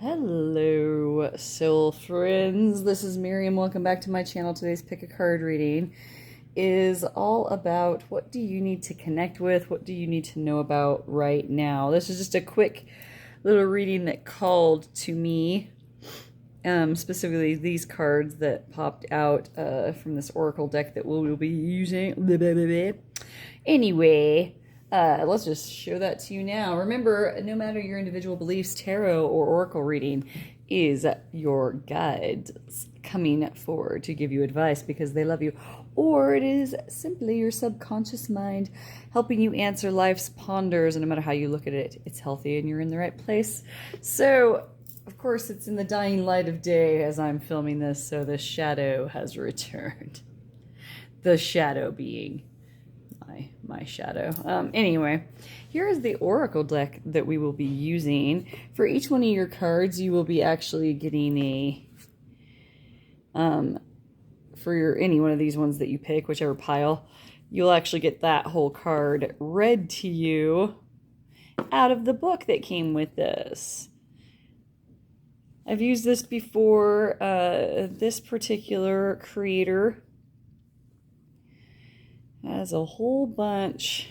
Hello, soul friends. This is Miriam. Welcome back to my channel. Today's pick a card reading is all about what do you need to connect with? What do you need to know about right now? This is just a quick little reading that called to me, specifically these cards that popped out from this oracle deck that we'll be using. Anyway, let's just show that to you now. Remember, no matter your individual beliefs, tarot or oracle reading is your guide coming forward to give you advice because they love you. Or it is simply your subconscious mind helping you answer life's ponders. And no matter how you look at it, it's healthy and you're in the right place. So, of course, it's in the dying light of day as I'm filming this, so the shadow has returned. The shadow being my shadow. Anyway, here is the oracle deck that we will be using. For each one of your cards, you will be actually getting a for any one of these ones that you pick, whichever pile, you'll actually get that whole card read to you out of the book that came with this. I've used this before. This particular creator has a whole bunch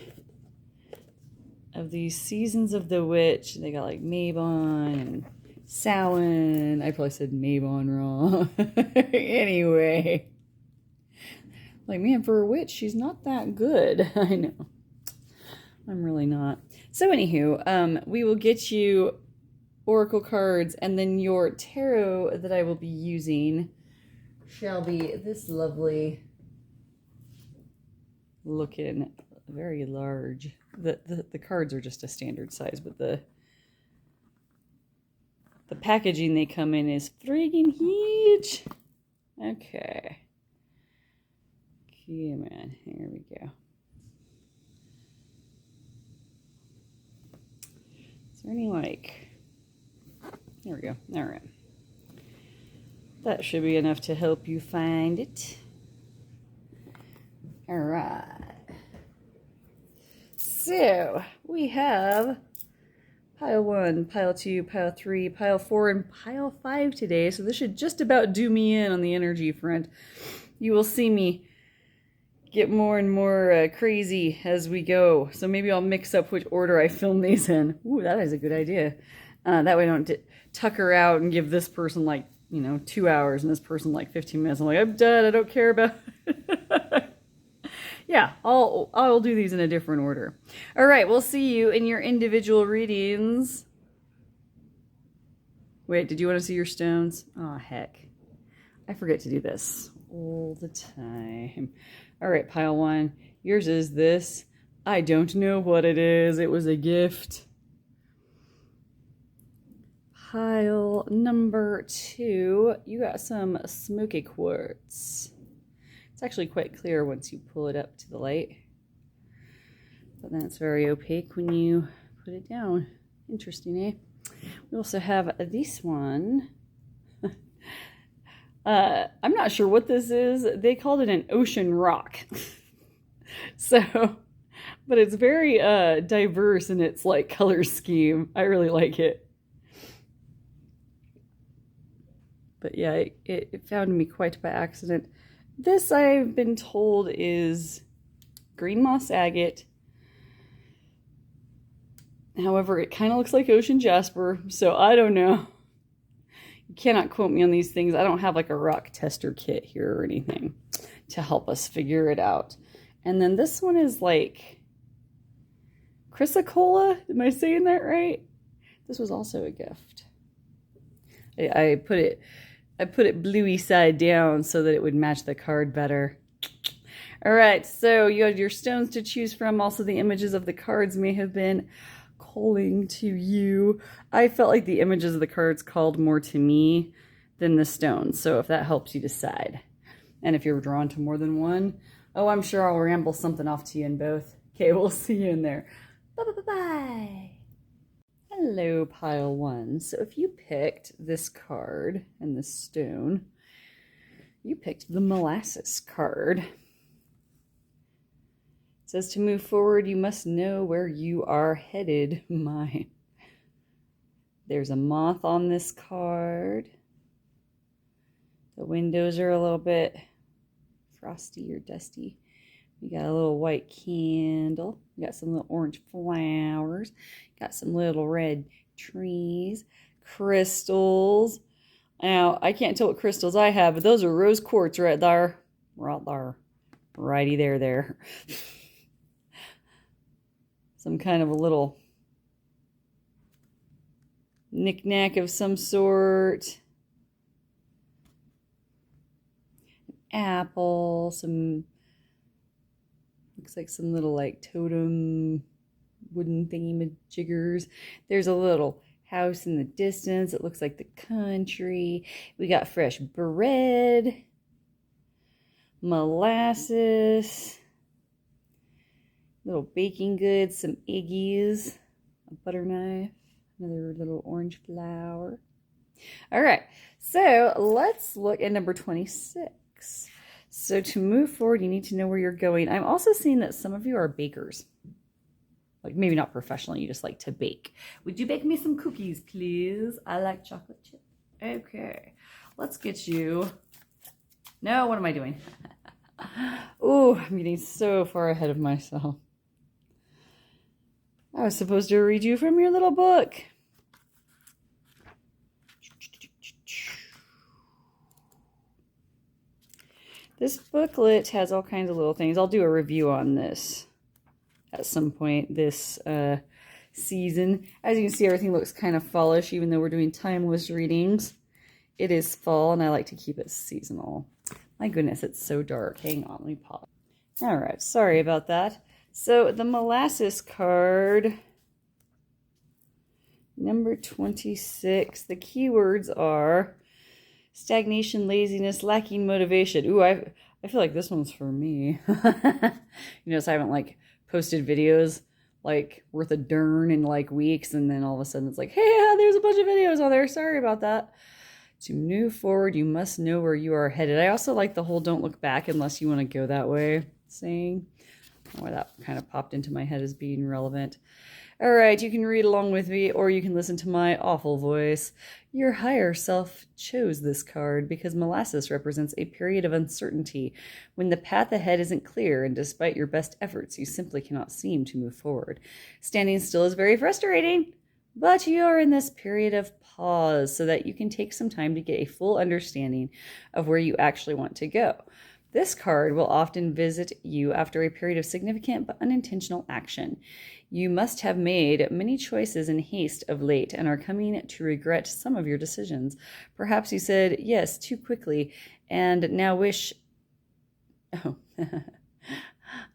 of these Seasons of the Witch. They got like Mabon and Samhain. I probably said Mabon wrong. Anyway. Like, man, for a witch, she's not that good. I know. I'm really not. So, anywho, we will get you oracle cards, and then your tarot that I will be using shall be this lovely looking, very large. The cards are just a standard size, but the packaging they come in is friggin' huge. Okay. Yeah, man. Here we go. Is there any there we go. All right. That should be enough to help you find it. All right. So we have pile 1, pile 2, pile 3, pile 4, and pile 5 today. So this should just about do me in on the energy front. You will see me get more and more crazy as we go. So maybe I'll mix up which order I film these in. Ooh, that is a good idea. That way I don't tucker out and give this person 2 hours and this person 15 minutes. I'm like, I'm done. I don't care about it. Yeah, I'll do these in a different order. All right, we'll see you in your individual readings. Wait, did you want to see your stones? Oh, heck. I forget to do this all the time. All right, pile 1. Yours is this. I don't know what it is. It was a gift. Pile number 2. You got some smoky quartz. It's actually quite clear once you pull it up to the light. But then it's very opaque when you put it down. Interesting, eh? We also have this one. I'm not sure what this is. They called it an ocean rock. But it's very diverse in its color scheme. I really like it. But yeah, it found me quite by accident. This, I've been told, is green moss agate. However, it kind of looks like ocean jasper, so I don't know. You cannot quote me on these things. I don't have a rock tester kit here or anything to help us figure it out. And then this one is chrysocolla. Am I saying that right? This was also a gift. I put it bluey side down so that it would match the card better. All right, so you had your stones to choose from. Also, the images of the cards may have been calling to you. I felt like the images of the cards called more to me than the stones. So if that helps you decide. And if you're drawn to more than one, oh, I'm sure I'll ramble something off to you in both. Okay, we'll see you in there. Bye-bye-bye-bye. Hello, pile 1. So if you picked this card and this stone, you picked the molasses card. It says to move forward, you must know where you are headed. There's a moth on this card. The windows are a little bit frosty or dusty. We got a little white candle. We got some little orange flowers. Got some little red trees. Crystals. Now, I can't tell what crystals I have, but those are rose quartz right there. Right there. Righty there. Some kind of a little knick-knack of some sort. Apple, some, looks like some little like totem wooden thingy-majiggers. There's a little house in the distance. It looks like the country. We got fresh bread, molasses, little baking goods, some eggies, a butter knife, another little orange flower. All right, so let's look at number 26. So to move forward, you need to know where you're going. I'm also seeing that some of you are bakers. Like maybe not professionally, you just like to bake. Would you bake me some cookies, please? I like chocolate chip. Okay, let's get you. No, what am I doing? Oh, I'm getting so far ahead of myself. I was supposed to read you from your little book. This booklet has all kinds of little things. I'll do a review on this at some point this season. As you can see, everything looks kind of fallish, even though we're doing timeless readings. It is fall, and I like to keep it seasonal. My goodness, it's so dark. Hang on, let me pause. All right, sorry about that. So the molasses card, number 26, the keywords are stagnation, laziness, lacking motivation. Ooh, I feel like this one's for me. You notice I haven't like posted videos like worth a darn in like weeks, and then all of a sudden it's like, hey, yeah, there's a bunch of videos on there. Sorry about that. To move forward, you must know where you are headed. I also like the whole don't look back unless you want to go that way saying. I don't know why that kind of popped into my head as being relevant. All right, you can read along with me, or you can listen to my awful voice. Your higher self chose this card because molasses represents a period of uncertainty when the path ahead isn't clear, and despite your best efforts, you simply cannot seem to move forward. Standing still is very frustrating, but you are in this period of pause so that you can take some time to get a full understanding of where you actually want to go. This card will often visit you after a period of significant but unintentional action. You must have made many choices in haste of late and are coming to regret some of your decisions. Perhaps you said yes too quickly and now wish... Oh,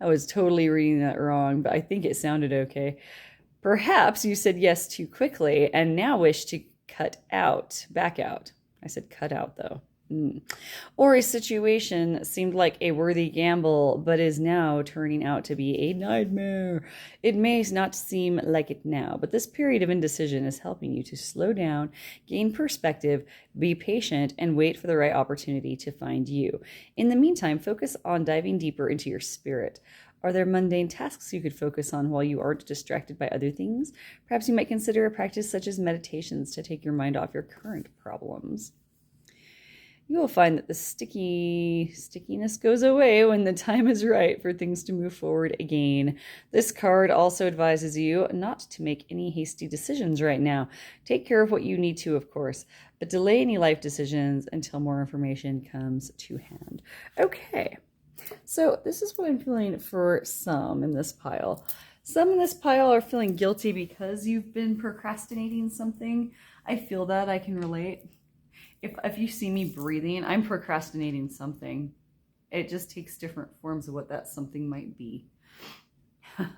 I was totally reading that wrong, but I think it sounded okay. Perhaps you said yes too quickly and now wish to back out. I said cut out though. Or a situation seemed like a worthy gamble, but is now turning out to be a nightmare. It may not seem like it now, but this period of indecision is helping you to slow down, gain perspective, be patient, and wait for the right opportunity to find you. In the meantime, focus on diving deeper into your spirit. Are there mundane tasks you could focus on while you aren't distracted by other things? Perhaps you might consider a practice such as meditations to take your mind off your current problems. You will find that the stickiness goes away when the time is right for things to move forward again. This card also advises you not to make any hasty decisions right now. Take care of what you need to, of course, but delay any life decisions until more information comes to hand. Okay, so this is what I'm feeling for some in this pile. Some in this pile are feeling guilty because you've been procrastinating something. I feel that. I can relate. If you see me breathing, I'm procrastinating something. It just takes different forms of what that something might be. And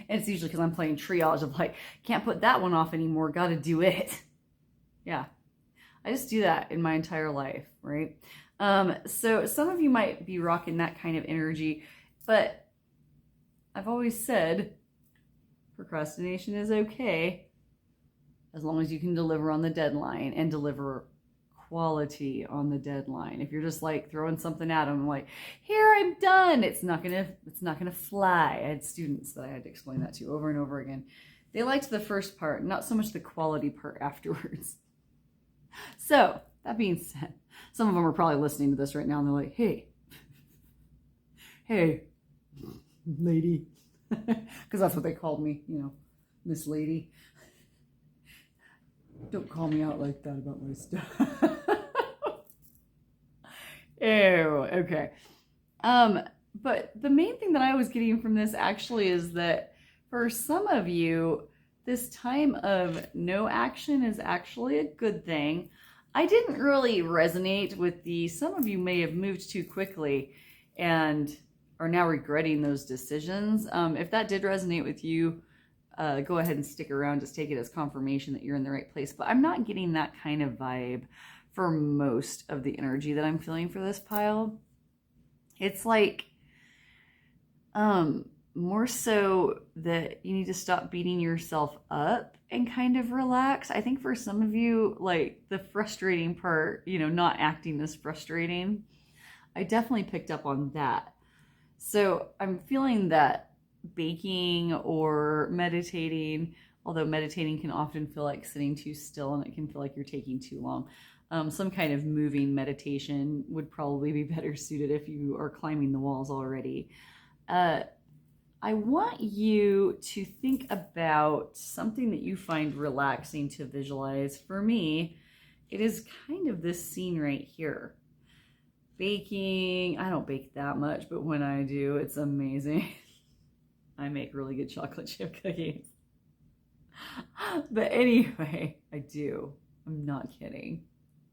it's usually because I'm playing triage of like, can't put that one off anymore, gotta do it. Yeah, I just do that in my entire life, right? So some of you might be rocking that kind of energy, but I've always said procrastination is okay as long as you can deliver on the deadline and deliver quality on the deadline. If you're just like throwing something at them like, here, I'm done, it's not gonna fly. I had students that I had to explain that to over and over again. They liked the first part, not so much the quality part afterwards. So, that being said, some of them are probably listening to this right now and they're like, hey, lady. Because that's what they called me, you know, Miss Lady. Don't call me out like that about my stuff. Ew, okay. But the main thing that I was getting from this actually is that for some of you, this time of no action is actually a good thing. I didn't really resonate with some of you may have moved too quickly and are now regretting those decisions. If that did resonate with you, go ahead and stick around. Just take it as confirmation that you're in the right place. But I'm not getting that kind of vibe for most of the energy that I'm feeling for this pile. It's like more so that you need to stop beating yourself up and kind of relax. I think for some of you, like the frustrating part, you know, not acting is frustrating. I definitely picked up on that. So I'm feeling that baking or meditating, although meditating can often feel like sitting too still and it can feel like you're taking too long. Some kind of moving meditation would probably be better suited if you are climbing the walls already. I want you to think about something that you find relaxing to visualize. For me, it is kind of this scene right here. Baking, I don't bake that much, but when I do, it's amazing. I make really good chocolate chip cookies. But anyway, I do. I'm not kidding.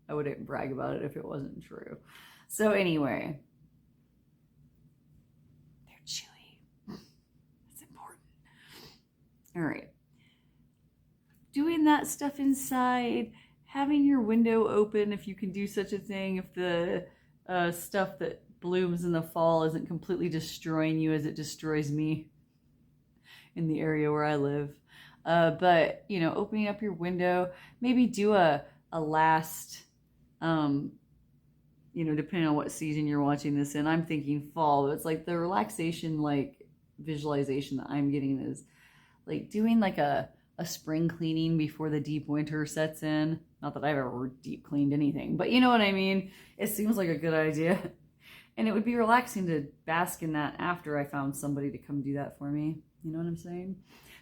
I wouldn't brag about it if it wasn't true. So anyway, they're chewy. That's important. All right. Doing that stuff inside, having your window open if you can do such a thing, if the stuff that blooms in the fall isn't completely destroying you as it destroys me in the area where I live. But, you know, opening up your window, maybe do a last, you know, depending on what season you're watching this in. I'm thinking fall, but it's like the relaxation, like visualization that I'm getting is like doing like a spring cleaning before the deep winter sets in. Not that I've ever deep cleaned anything, but you know what I mean? It seems like a good idea. And it would be relaxing to bask in that after I found somebody to come do that for me. You know what I'm saying?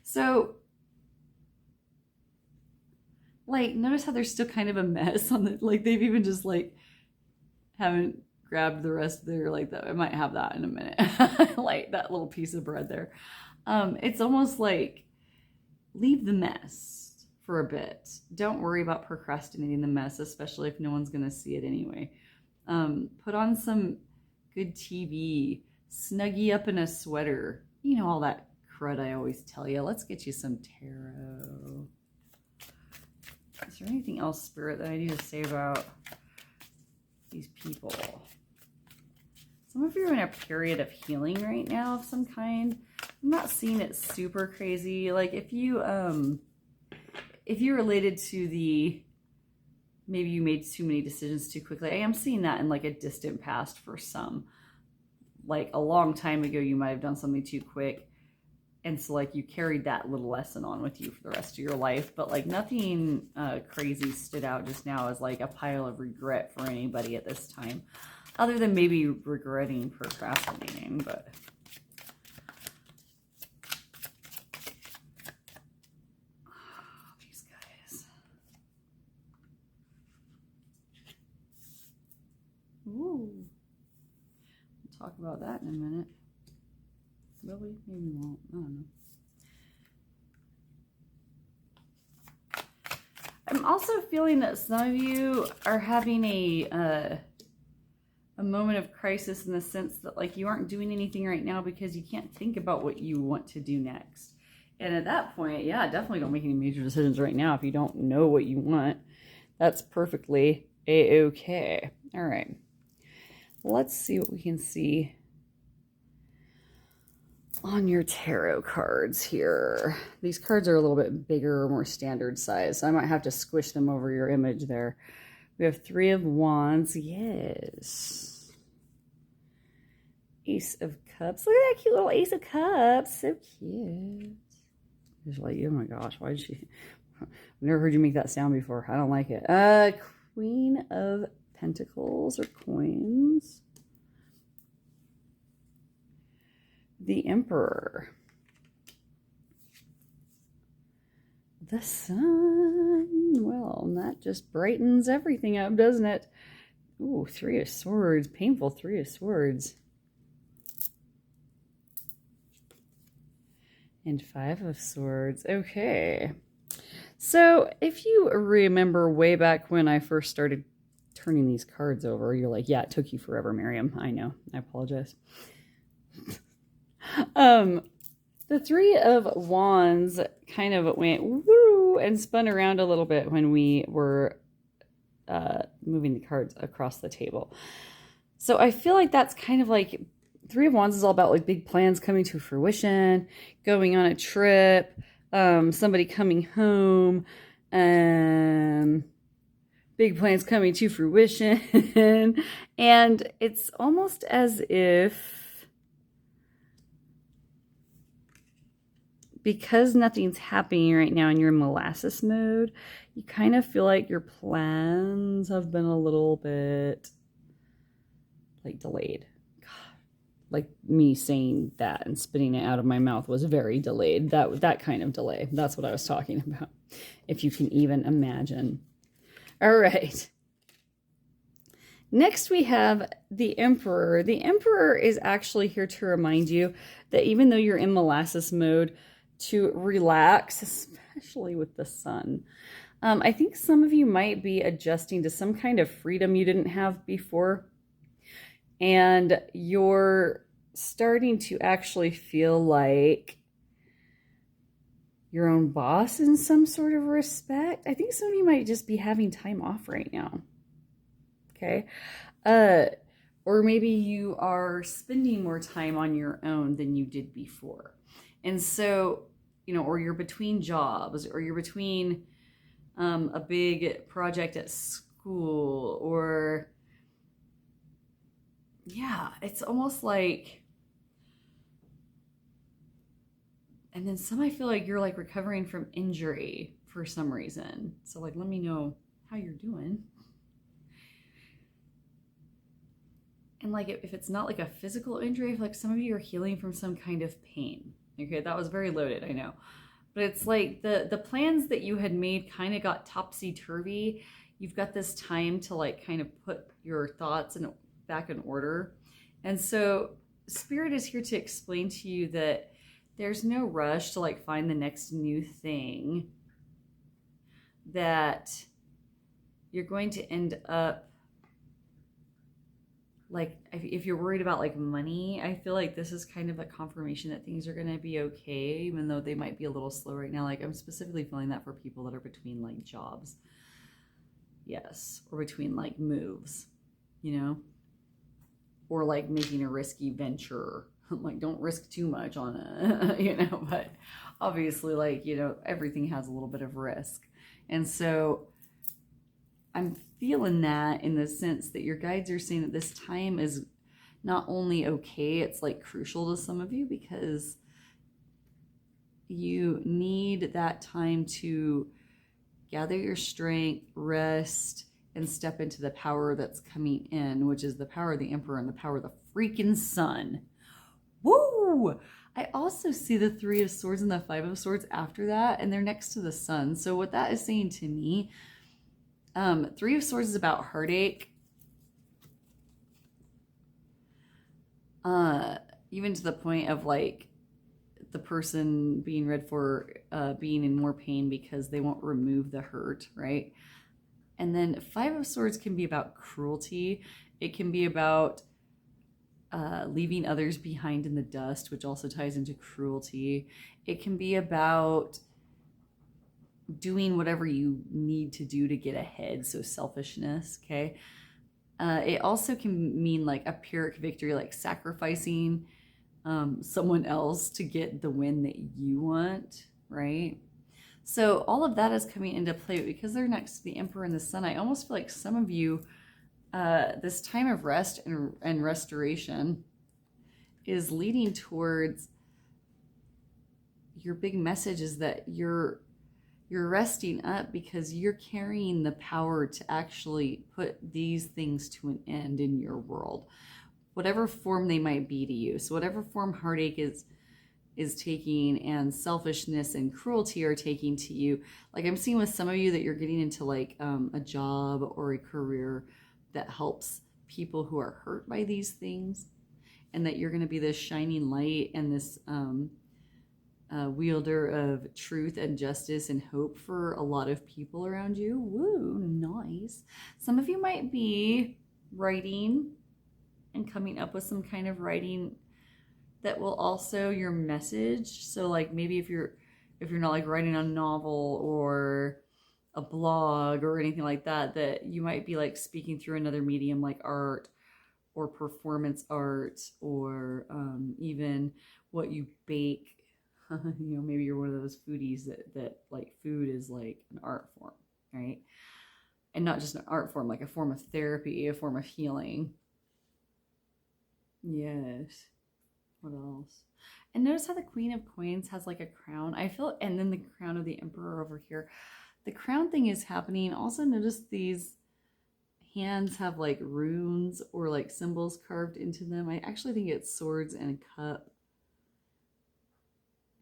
So, like, notice how there's still kind of a mess on the, like, they've even just, like, haven't grabbed the rest of their, like, that. I might have that in a minute. Like, that little piece of bread there. It's almost like, leave the mess for a bit. Don't worry about procrastinating the mess, especially if no one's going to see it anyway. Put on some good TV, snuggie up in a sweater. You know, all that crud I always tell you. Let's get you some tarot. Is there anything else, Spirit, that I need to say about these people? Some of you are in a period of healing right now of some kind. I'm not seeing it super crazy. Like if you're related to the, maybe you made too many decisions too quickly. I am seeing that in like a distant past for some. Like a long time ago, you might have done something too quick. And so like you carried that little lesson on with you for the rest of your life. But like nothing crazy stood out just now as like a pile of regret for anybody at this time. Other than maybe regretting procrastinating, but... these guys. Ooh. We'll talk about that in a minute. Will we? Maybe we won't. I don't know. I'm also feeling that some of you are having a moment of crisis in the sense that like you aren't doing anything right now because you can't think about what you want to do next. And at that point, yeah, definitely don't make any major decisions right now if you don't know what you want. That's perfectly a-okay. All right. Let's see what we can see on your tarot cards here. These cards are a little bit bigger or more standard size, so I might have to squish them over your image there. We have 3 of Wands. Yes. Ace of Cups. Look at that cute little Ace of Cups. So cute. It's like, oh my gosh, why did she? I've never heard you make that sound before. I don't like it. Queen of Pentacles or coins. The Emperor. The Sun. Well, that just brightens everything up, doesn't it? Ooh, Three of Swords. Painful Three of Swords. And Five of Swords. Okay. So if you remember way back when I first started turning these cards over, you're like, yeah, it took you forever, Miriam. I know. I apologize. The Three of Wands kind of went woo and spun around a little bit when we were moving the cards across the table. So I feel like that's kind of like Three of Wands is all about like big plans coming to fruition, going on a trip, somebody coming home, big plans coming to fruition. And it's almost as if, because nothing's happening right now and you're in molasses mode, you kind of feel like your plans have been a little bit like delayed. God, like me saying that and spitting it out of my mouth was very delayed. That kind of delay. That's what I was talking about. If you can even imagine. All right. Next we have the Emperor. The Emperor is actually here to remind you that even though you're in molasses mode, to relax, especially with the Sun. I think some of you might be adjusting to some kind of freedom you didn't have before. And you're starting to actually feel like your own boss in some sort of respect. I think some of you might just be having time off right now. Okay. Or maybe you are spending more time on your own than you did before. And so, you know, or you're between jobs, or you're between a big project at school, or yeah, it's almost like, and then some I feel like you're like recovering from injury for some reason. So like, let me know how you're doing. And like, if it's not like a physical injury, if like some of you are healing from some kind of pain. Okay, that was very loaded, I know. But it's like the plans that you had made kind of got topsy-turvy. You've got this time to like kind of put your thoughts back in order. And so Spirit is here to explain to you that there's no rush to like find the next new thing. That you're going to end up, like, if you're worried about like money, I feel like this is kind of a confirmation that things are going to be okay, even though they might be a little slow right now. Like, I'm specifically feeling that for people that are between like jobs. Yes. Or between like moves, you know, or like making a risky venture. Like, don't risk too much on it, you know, but obviously, like, you know, everything has a little bit of risk. And so I'm feeling that in the sense that your guides are saying that this time is not only okay, it's like crucial to some of you, because you need that time to gather your strength, rest, and step into the power that's coming in, which is the power of the Emperor and the power of the freaking Sun. Woo! I also see the Three of Swords and the Five of Swords after that, and they're next to the Sun. So what that is saying to me, Three of Swords is about heartache. Even to the point of like the person being read for being in more pain because they won't remove the hurt, right? And then Five of Swords can be about cruelty. It can be about leaving others behind in the dust, which also ties into cruelty. It can be about doing whatever you need to do to get ahead, so selfishness, okay? It also can mean like a Pyrrhic victory, like sacrificing someone else to get the win that you want, right? So all of that is coming into play because they're next to the Emperor and the Sun. I almost feel like some of you, this time of rest and restoration is leading towards your big message is that you're resting up because you're carrying the power to actually put these things to an end in your world, whatever form they might be to you. So whatever form heartache is taking and selfishness and cruelty are taking to you. Like I'm seeing with some of you that you're getting into like a job or a career that helps people who are hurt by these things, and that you're going to be this shining light and this wielder of truth and justice and hope for a lot of people around you. Woo, nice. Some of you might be writing and coming up with some kind of writing that will also your message. So like maybe if you're not like writing a novel or a blog or anything like that, that you might be like speaking through another medium like art or performance art, or even what you bake. You know, maybe you're one of those foodies that like food is like an art form, right? And not just an art form, like a form of therapy, a form of healing. Yes. What else? And notice how the Queen of Coins has like a crown. I feel, and then the crown of the Emperor over here. The crown thing is happening. Also notice these hands have like runes or like symbols carved into them. I actually think it's swords and a cup.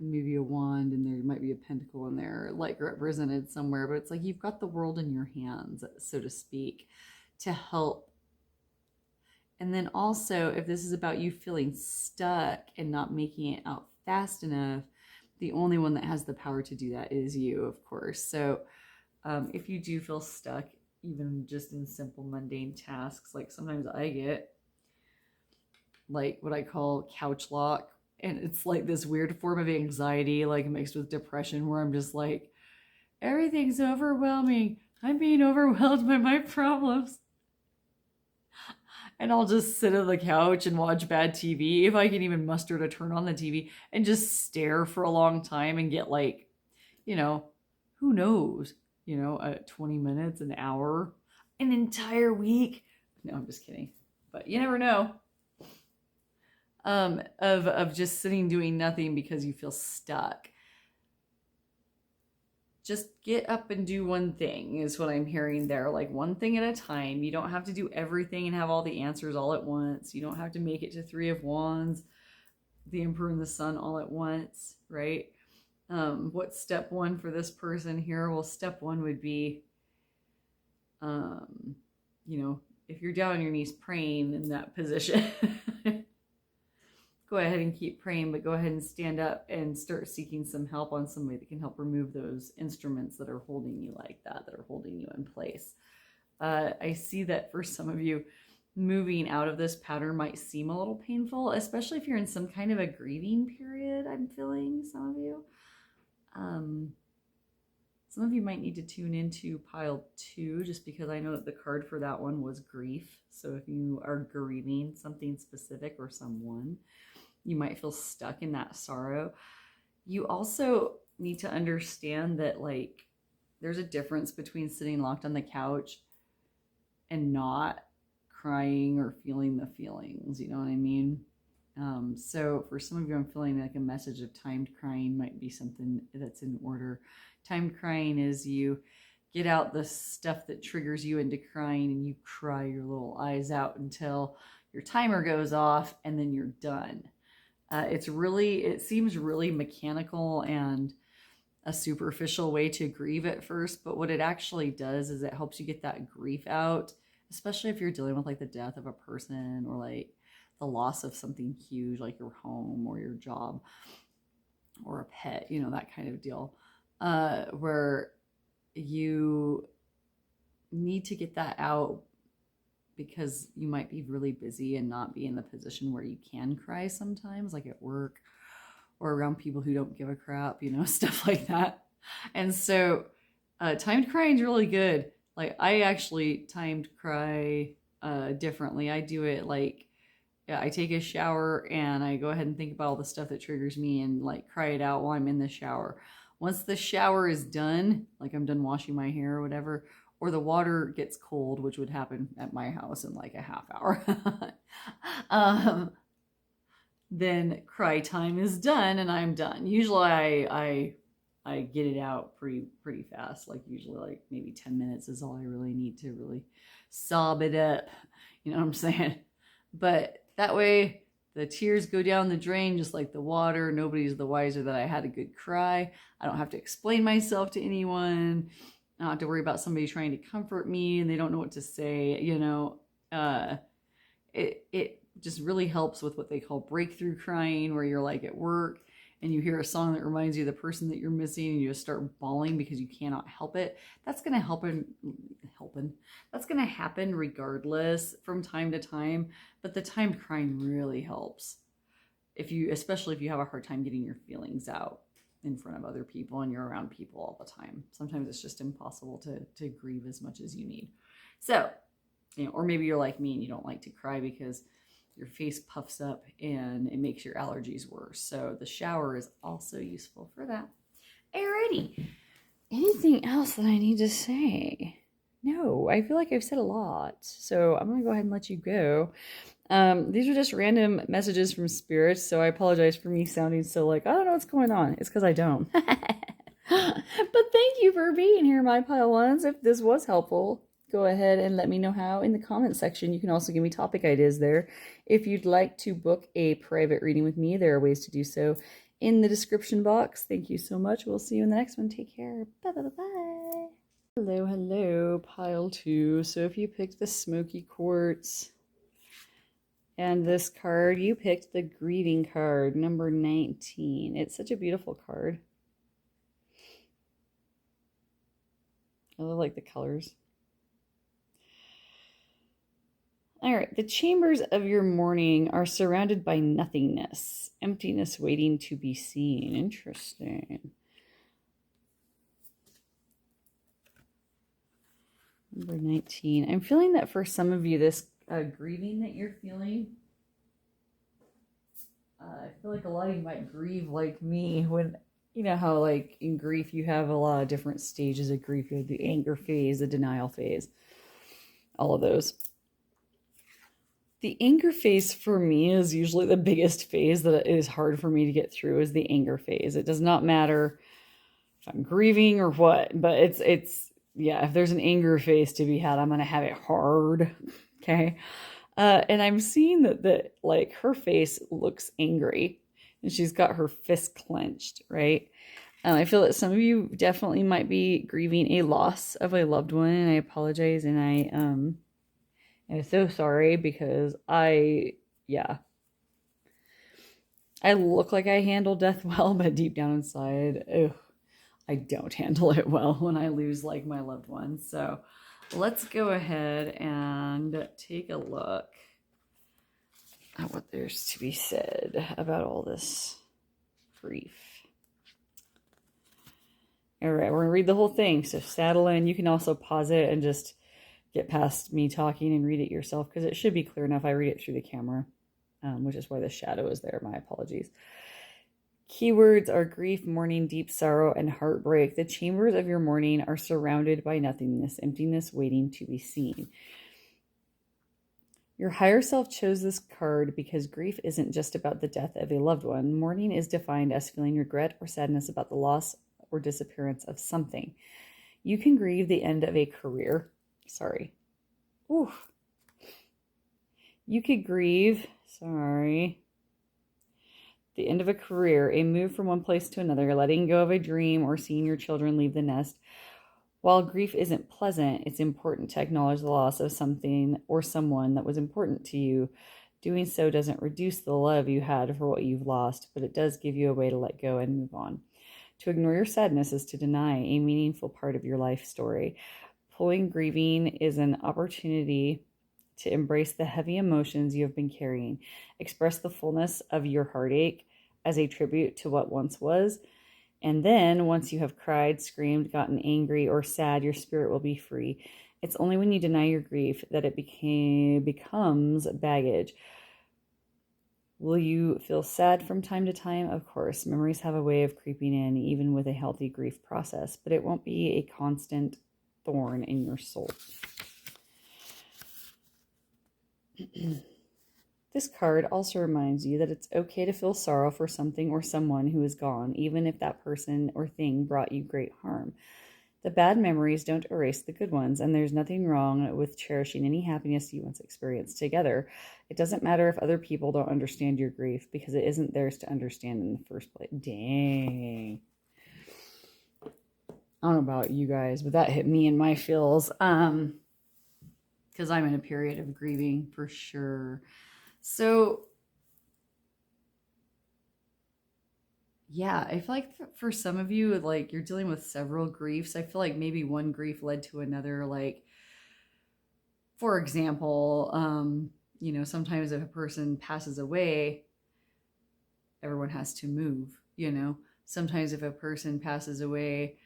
And maybe a wand, and there might be a pentacle in there like represented somewhere, but it's like you've got the world in your hands, so to speak, to help. And then also, if this is about you feeling stuck and not making it out fast enough, the only one that has the power to do that is you, of course. So if you do feel stuck, even just in simple mundane tasks, like sometimes I get like what I call couch lock. And it's like this weird form of anxiety, like mixed with depression, where I'm just like, everything's overwhelming. I'm being overwhelmed by my problems. And I'll just sit on the couch and watch bad TV, if I can even muster to turn on the TV, and just stare for a long time and get like, you know, who knows, 20 minutes, an hour, an entire week. No, I'm just kidding. But you never know. Of just sitting doing nothing because you feel stuck. Just get up and do one thing is what I'm hearing there, like one thing at a time. You don't have to do everything and have all the answers all at once. You don't have to make it to 3 of Wands, the Emperor and the Sun all at once, right? What's step 1 for this person here? Well, step 1 would be, if you're down on your knees praying in that position, go ahead and keep praying, but go ahead and stand up and start seeking some help on somebody that can help remove those instruments that are holding you like that are holding you in place. I see that for some of you, moving out of this pattern might seem a little painful, especially if you're in some kind of a grieving period. I'm feeling some of you. Some of you might need to tune into pile 2, just because I know that the card for that one was grief. So if you are grieving something specific or someone, you might feel stuck in that sorrow. You also need to understand that like there's a difference between sitting locked on the couch and not crying or feeling the feelings, you know what I mean? So for some of you, I'm feeling like a message of timed crying might be something that's in order. Timed crying is you get out the stuff that triggers you into crying, and you cry your little eyes out until your timer goes off, and then you're done. It seems really mechanical and a superficial way to grieve at first, but what it actually does is it helps you get that grief out, especially if you're dealing with like the death of a person or like the loss of something huge like your home or your job or a pet, that kind of deal, where you need to get that out because you might be really busy and not be in the position where you can cry sometimes, like at work or around people who don't give a crap, stuff like that. And so timed crying is really good. Like I actually timed cry differently. I do it like, I take a shower and I go ahead and think about all the stuff that triggers me and like cry it out while I'm in the shower. Once the shower is done, like I'm done washing my hair or whatever, or the water gets cold, which would happen at my house in like a half hour, then cry time is done and I'm done. Usually I get it out pretty fast. Like usually like maybe 10 minutes is all I really need to really sob it up. You know what I'm saying? But that way the tears go down the drain just like the water. Nobody's the wiser that I had a good cry. I don't have to explain myself to anyone. I don't have to worry about somebody trying to comfort me and they don't know what to say. You know, it just really helps with what they call breakthrough crying, where you're like at work and you hear a song that reminds you of the person that you're missing and you just start bawling because you cannot help it. That's going to That's going to happen regardless from time to time, but the timed crying really helps. Especially if you have a hard time getting your feelings out in front of other people and you're around people all the time. Sometimes it's just impossible to grieve as much as you need. So, you know, or maybe you're like me and you don't like to cry because your face puffs up and it makes your allergies worse. So the shower is also useful for that. Alrighty. Anything else that I need to say? No, I feel like I've said a lot. So I'm going to go ahead and let you go. These are just random messages from spirits. So I apologize for me sounding so like, I don't know what's going on. It's because I don't. But thank you for being here, my pile ones. If this was helpful, go ahead and let me know how in the comment section. You can also give me topic ideas there. If you'd like to book a private reading with me, there are ways to do so in the description box. Thank you so much. We'll see you in the next one. Take care. Bye. Hello, pile 2. So if you picked the smoky quartz and this card, you picked the grieving card, number 19. It's such a beautiful card. I love like the colors. All right, the chambers of your morning are surrounded by nothingness, emptiness waiting to be seen. Interesting. Number 19. I'm feeling that for some of you, this grieving that you're feeling, I feel like a lot of you might grieve like me when, you know how like in grief you have a lot of different stages of grief. You have the anger phase, the denial phase, all of those. The anger phase for me is usually the biggest phase that is hard for me to get through, is the anger phase. It does not matter if I'm grieving or what, but yeah, if there's an anger phase to be had, I'm going to have it hard. Okay. And I'm seeing that like her face looks angry and she's got her fist clenched, right? I feel that some of you definitely might be grieving a loss of a loved one, and I apologize, and I'm so sorry because I look like I handle death well, but deep down inside, I don't handle it well when I lose like my loved ones. So let's go ahead and take a look at what there's to be said about all this grief. All right, we're gonna read the whole thing. So saddle in. You can also pause it and just get past me talking and read it yourself, because it should be clear enough. I read it through the camera, which is why the shadow is there. My apologies. Keywords are grief, mourning, deep sorrow, and heartbreak. The chambers of your mourning are surrounded by nothingness, emptiness waiting to be seen. Your higher self chose this card because grief isn't just about the death of a loved one. Mourning is defined as feeling regret or sadness about the loss or disappearance of something. You can grieve the end of a career. You could grieve, the end of a career, a move from one place to another, letting go of a dream, or seeing your children leave the nest. While grief isn't pleasant, it's important to acknowledge the loss of something or someone that was important to you. Doing so doesn't reduce the love you had for what you've lost, but it does give you a way to let go and move on. To ignore your sadness is to deny a meaningful part of your life story. Pulling grieving is an opportunity to embrace the heavy emotions you have been carrying. Express the fullness of your heartache as a tribute to what once was. And then, once you have cried, screamed, gotten angry, or sad, your spirit will be free. It's only when you deny your grief that it becomes baggage. Will you feel sad from time to time? Of course. Memories have a way of creeping in, even with a healthy grief process, but it won't be a constant thorn in your soul. This card also reminds you that it's okay to feel sorrow for something or someone who is gone, even if that person or thing brought you great harm. The bad memories don't erase the good ones, and there's nothing wrong with cherishing any happiness you once experienced together. It doesn't matter if other people don't understand your grief, because it isn't theirs to understand in the first place. Dang. I don't know about you guys, but that hit me in my feels. Because I'm in a period of grieving for sure. So yeah, I feel like for some of you, like you're dealing with several griefs. I feel like maybe one grief led to another. Like, for example, sometimes if a person passes away, everyone has to move, Sometimes if a person passes away,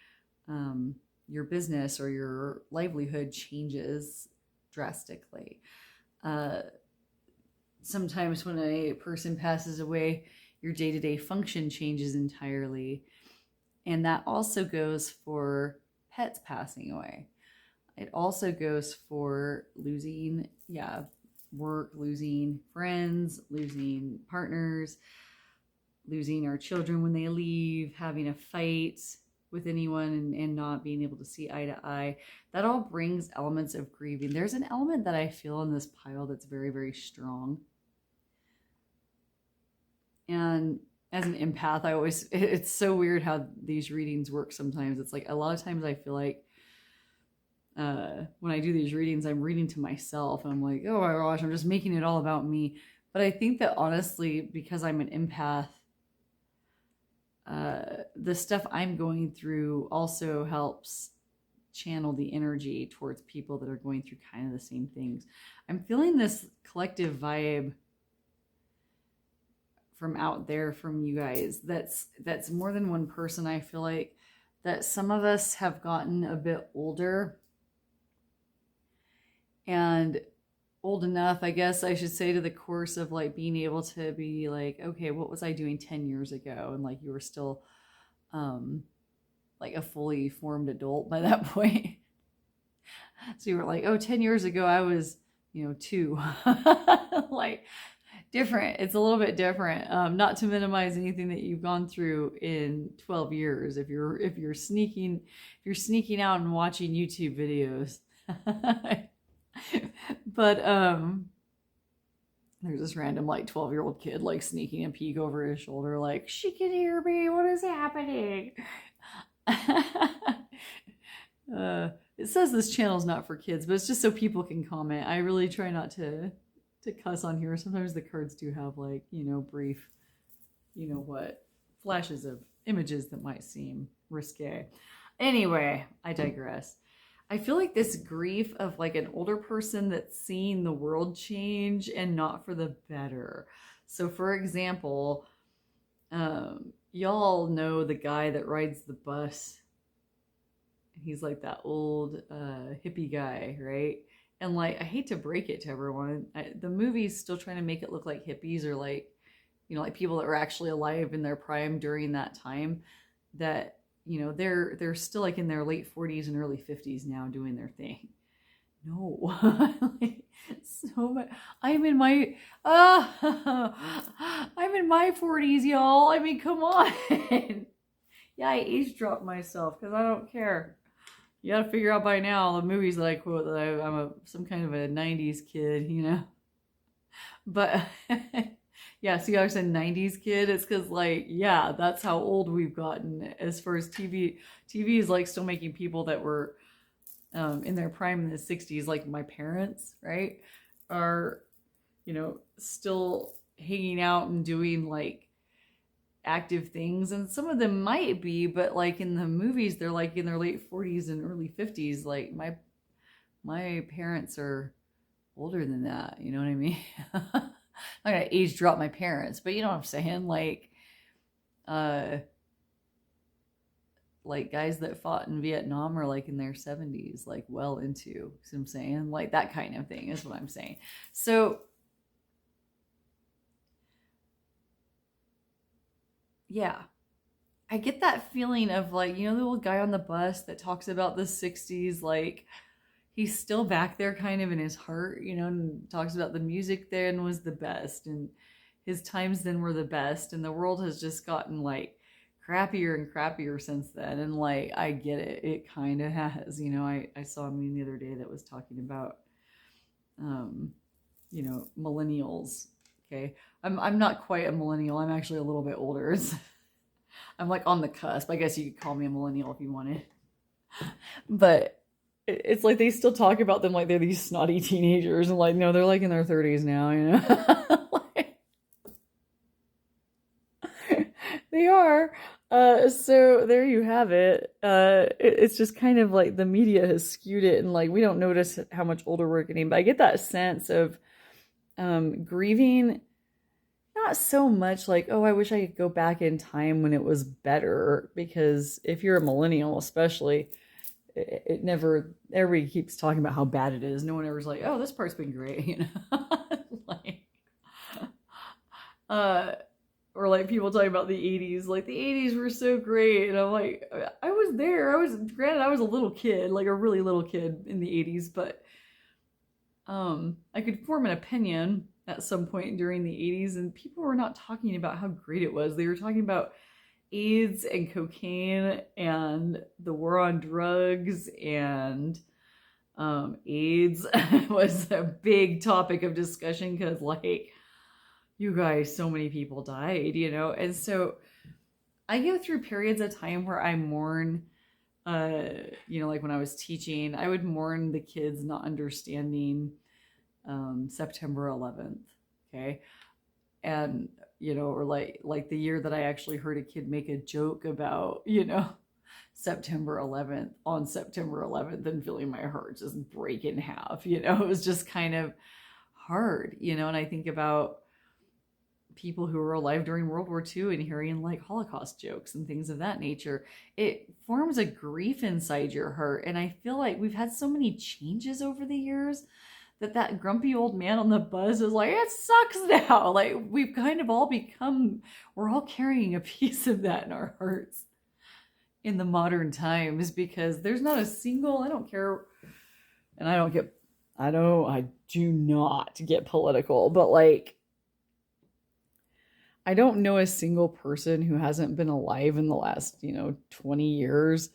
your business or your livelihood changes drastically. Sometimes when a person passes away, your day-to-day function changes entirely. And that also goes for pets passing away. It also goes for losing, work, losing friends, losing partners, losing our children when they leave, having a fight with anyone and not being able to see eye to eye. That all brings elements of grieving. There's an element that I feel in this pile that's very, very strong. And as an empath, it's so weird how these readings work sometimes. It's like a lot of times I feel like when I do these readings, I'm reading to myself and I'm like, oh my gosh, I'm just making it all about me. But I think that honestly, because I'm an empath, the stuff I'm going through also helps channel the energy towards people that are going through kind of the same things. I'm feeling this collective vibe from out there from you guys. That's more than one person. I feel like that some of us have gotten a bit older and old enough, I guess I should say, to the course of like being able to be like, okay, what was I doing 10 years ago? And like you were still like a fully formed adult by that point. So you were like, oh, 10 years ago I was 2. Like different. It's a little bit different. Not to minimize anything that you've gone through in 12 years. If you're sneaking out and watching YouTube videos. But there's this random like 12-year-old kid like sneaking a peek over his shoulder like, she can hear me, what is happening? It says this channel's not for kids, but it's just so people can comment. I really try not to cuss on here. Sometimes the cards do have like, brief, flashes of images that might seem risque. Anyway, I digress. I feel like this grief of like an older person that's seeing the world change and not for the better. So for example, y'all know the guy that rides the bus. He's like that old hippie guy, right? And like, I hate to break it to everyone, the movie's still trying to make it look like hippies are like, like people that were actually alive in their prime during that time, that they're still like in their late 40s and early 50s now doing their thing. No, like, so much. I'm in my 40s, y'all. I mean, come on. Yeah, I age dropped myself because I don't care. You gotta figure out by now the movies that I quote that I'm some kind of a 90s kid, But yeah, see how I said 90s kid? It's because like, yeah, that's how old we've gotten as far as TV. TV is like still making people that were in their prime in the 60s, like my parents, right, are, still hanging out and doing like active things, and some of them might be, but like in the movies they're like in their late 40s and early 50s. Like my parents are older than that, you know what I mean? I'm not gonna age drop my parents, but you know what I'm saying, like guys that fought in Vietnam are like in their 70s, like well into, you know what I'm saying, like that kind of thing is what I'm saying. So yeah, I get that feeling of like, the little guy on the bus that talks about the 60s, like he's still back there kind of in his heart, you know, and talks about the music then was the best and his times then were the best, and the world has just gotten like crappier and crappier since then. And like, I get it. It kind of has, you know. I saw a meme the other day that was talking about, you know, millennials. Okay. I'm not quite a millennial. I'm actually a little bit older. I'm like on the cusp. I guess you could call me a millennial if you wanted. But it's like they still talk about them like they're these snotty teenagers, and like, no, they're like in their 30s now, you know. Like, they are. So there you have it. It's just kind of like the media has skewed it, and like we don't notice how much older we're getting. But I get that sense of grieving, not so much like, oh, I wish I could go back in time when it was better. Because if you're a millennial, especially, it never. Everybody keeps talking about how bad it is. No one ever's like, oh, this part's been great, you know. Like, or like people talking about the 80s, like the 80s were so great. And I'm like, I was there. Granted, I was a little kid, like a really little kid in the 80s, but I could form an opinion at some point during the 80s, and people were not talking about how great it was. They were talking about AIDS and cocaine and the war on drugs, and AIDS was a big topic of discussion because, like, you guys, so many people died, you know? And so I go through periods of time where I mourn, you know, like when I was teaching, I would mourn the kids not understanding September 11th, okay? And, you know, or like the year that I actually heard a kid make a joke about, you know, September 11th, on September 11th, and feeling my heart just break in half, you know? It was just kind of hard, you know? And I think about people who were alive during World War II and hearing like Holocaust jokes and things of that nature. It forms a grief inside your heart. And I feel like we've had so many changes over the years that grumpy old man on the bus is like, it sucks now. Like, we've kind of all become, we're all carrying a piece of that in our hearts in the modern times, because there's not a single, I don't care, and I do not get political, but like, I don't know a single person who hasn't been alive in the last, you know, 20 years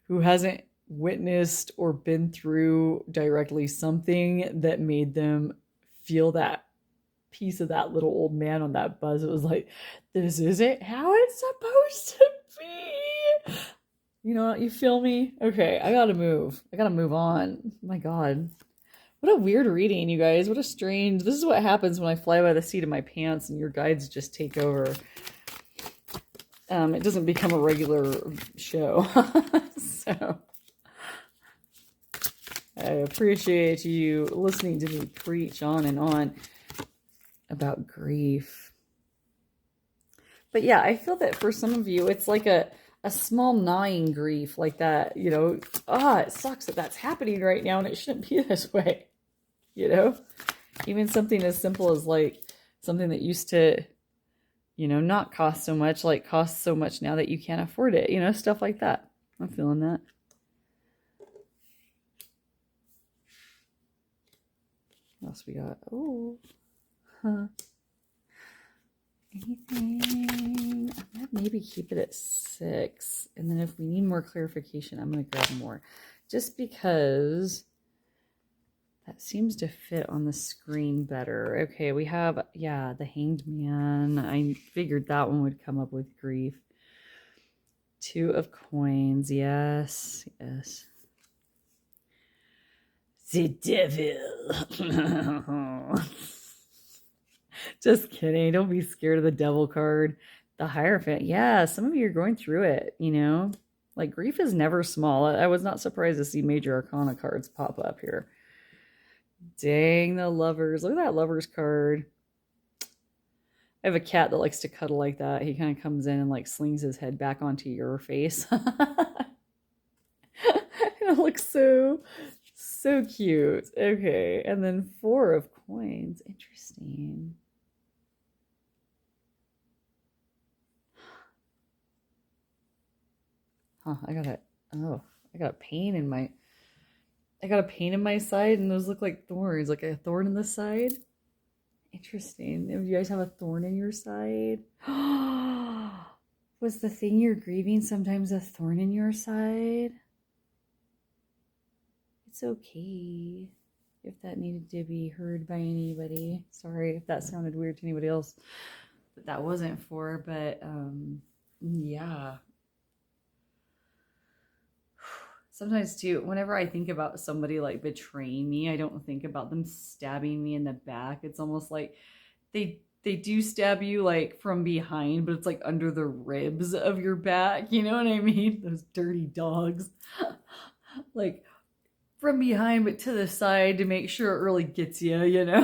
who hasn't witnessed or been through directly something that made them feel that piece of that little old man on that bus. It was like, this isn't how it's supposed to be. You know, you feel me? Okay, I gotta move on. My God. What a weird reading, you guys. What a strange... This is what happens when I fly by the seat of my pants and your guides just take over. It doesn't become a regular show. So, I appreciate you listening to me preach on and on about grief. But yeah, I feel that for some of you, it's like a small gnawing grief like that. You know, it sucks that that's happening right now and it shouldn't be this way. You know, even something as simple as like something that used to, you know, not cost so much, like costs so much now that you can't afford it, you know, stuff like that. I'm feeling that. What else we got? Oh, anything? I'm gonna maybe keep it at 6. And then if we need more clarification, I'm going to grab more. Just because that seems to fit on the screen better. Okay, we have, yeah, the Hanged Man. I figured that one would come up with grief. 2 of Coins. Yes, yes. The Devil. Just kidding. Don't be scared of the Devil card. The Hierophant. Yeah, some of you are going through it, you know. Like, grief is never small. I was not surprised to see Major Arcana cards pop up here. Dang, the Lovers. Look at that Lovers card. I have a cat that likes to cuddle like that. He kind of comes in and like slings his head back onto your face. It looks so cute. Okay, and then 4 of Coins. Interesting. Huh, I got a pain in my... I got a pain in my side, and those look like thorns, like a thorn in the side. Interesting. Do you guys have a thorn in your side? Was the thing you're grieving sometimes a thorn in your side? It's okay if that needed to be heard by anybody. Sorry if that sounded weird to anybody else that wasn't for, but yeah. Sometimes too, whenever I think about somebody like betraying me, I don't think about them stabbing me in the back. It's almost like they do stab you like from behind, but it's like under the ribs of your back. You know what I mean? Those dirty dogs. Like from behind, but to the side to make sure it really gets you, you know?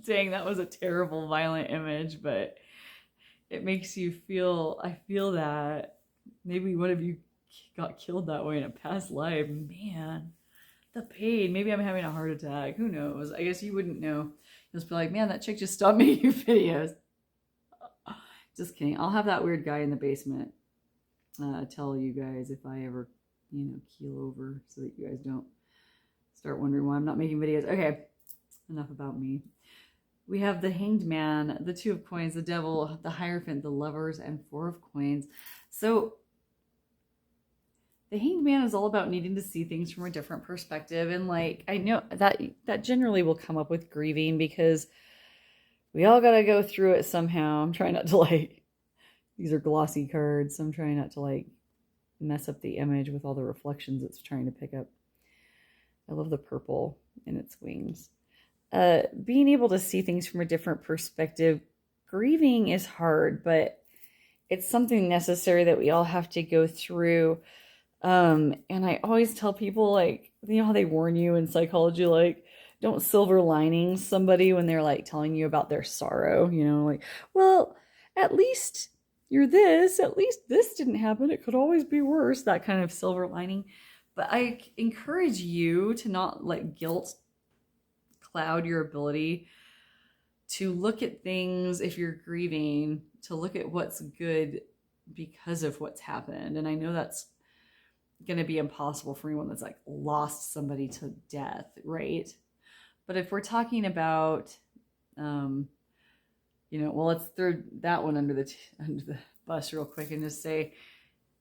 Dang, that was a terrible, violent image, but it makes you feel, I feel that maybe one of you got killed that way in a past life. Man, the pain. Maybe I'm having a heart attack. Who knows? I guess you wouldn't know. You'll just be like, man, that chick just stopped making videos. Just kidding. I'll have that weird guy in the basement tell you guys if I ever, keel over, so that you guys don't start wondering why I'm not making videos. Okay, enough about me. We have the Hanged Man, the Two of Coins, the Devil, the Hierophant, the Lovers, and Four of Coins. So the Hanged Man is all about needing to see things from a different perspective. And like, I know that generally will come up with grieving because we all got to go through it somehow. I'm trying not to like, these are glossy cards. So I'm trying not to like mess up the image with all the reflections it's trying to pick up. I love the purple in its wings. Being able to see things from a different perspective, grieving is hard, but it's something necessary that we all have to go through. And I always tell people, like, you know how they warn you in psychology, like, don't silver lining somebody when they're like telling you about their sorrow, like, well, at least you're this, at least this didn't happen. It could always be worse, that kind of silver lining. But I encourage you to not let guilt cloud your ability to look at things if you're grieving, to look at what's good because of what's happened. And I know that's going to be impossible for anyone that's like lost somebody to death, right? But if we're talking about, well, let's throw that one under the bus real quick and just say,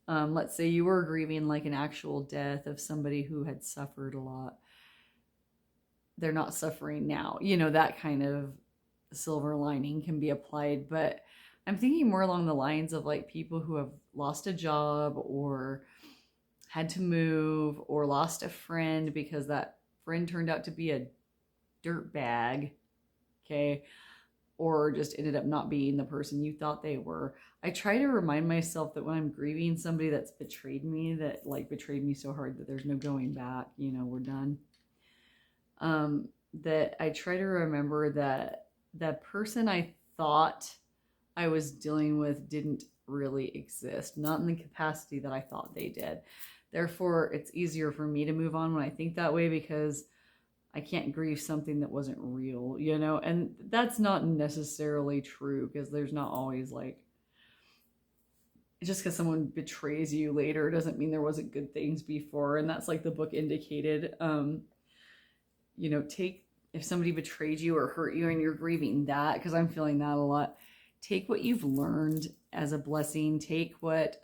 let's say you were grieving like an actual death of somebody who had suffered a lot. They're not suffering now. That kind of silver lining can be applied. But I'm thinking more along the lines of like people who have lost a job or had to move or lost a friend because that friend turned out to be a dirt bag, okay? Or just ended up not being the person you thought they were. I try to remind myself that when I'm grieving somebody that's betrayed me, that like betrayed me so hard that there's no going back, we're done. That I try to remember that that person I thought I was dealing with didn't really exist, not in the capacity that I thought they did. Therefore, it's easier for me to move on when I think that way because I can't grieve something that wasn't real, and that's not necessarily true because there's not always like, just because someone betrays you later doesn't mean there wasn't good things before. And that's like the book indicated. If somebody betrayed you or hurt you and you're grieving that, because I'm feeling that a lot, take what you've learned as a blessing. Take what,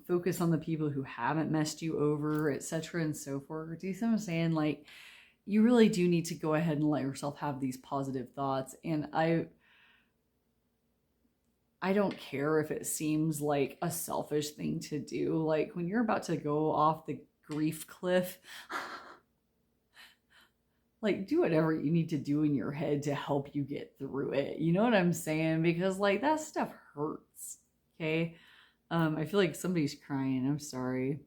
focus on the people who haven't messed you over, etc. and so forth. Do you see what I'm saying? Like, you really do need to go ahead and let yourself have these positive thoughts. And I don't care if it seems like a selfish thing to do. Like when you're about to go off the grief cliff, like do whatever you need to do in your head to help you get through it. You know what I'm saying? Because like that stuff hurts. Okay. I feel like somebody's crying. I'm sorry.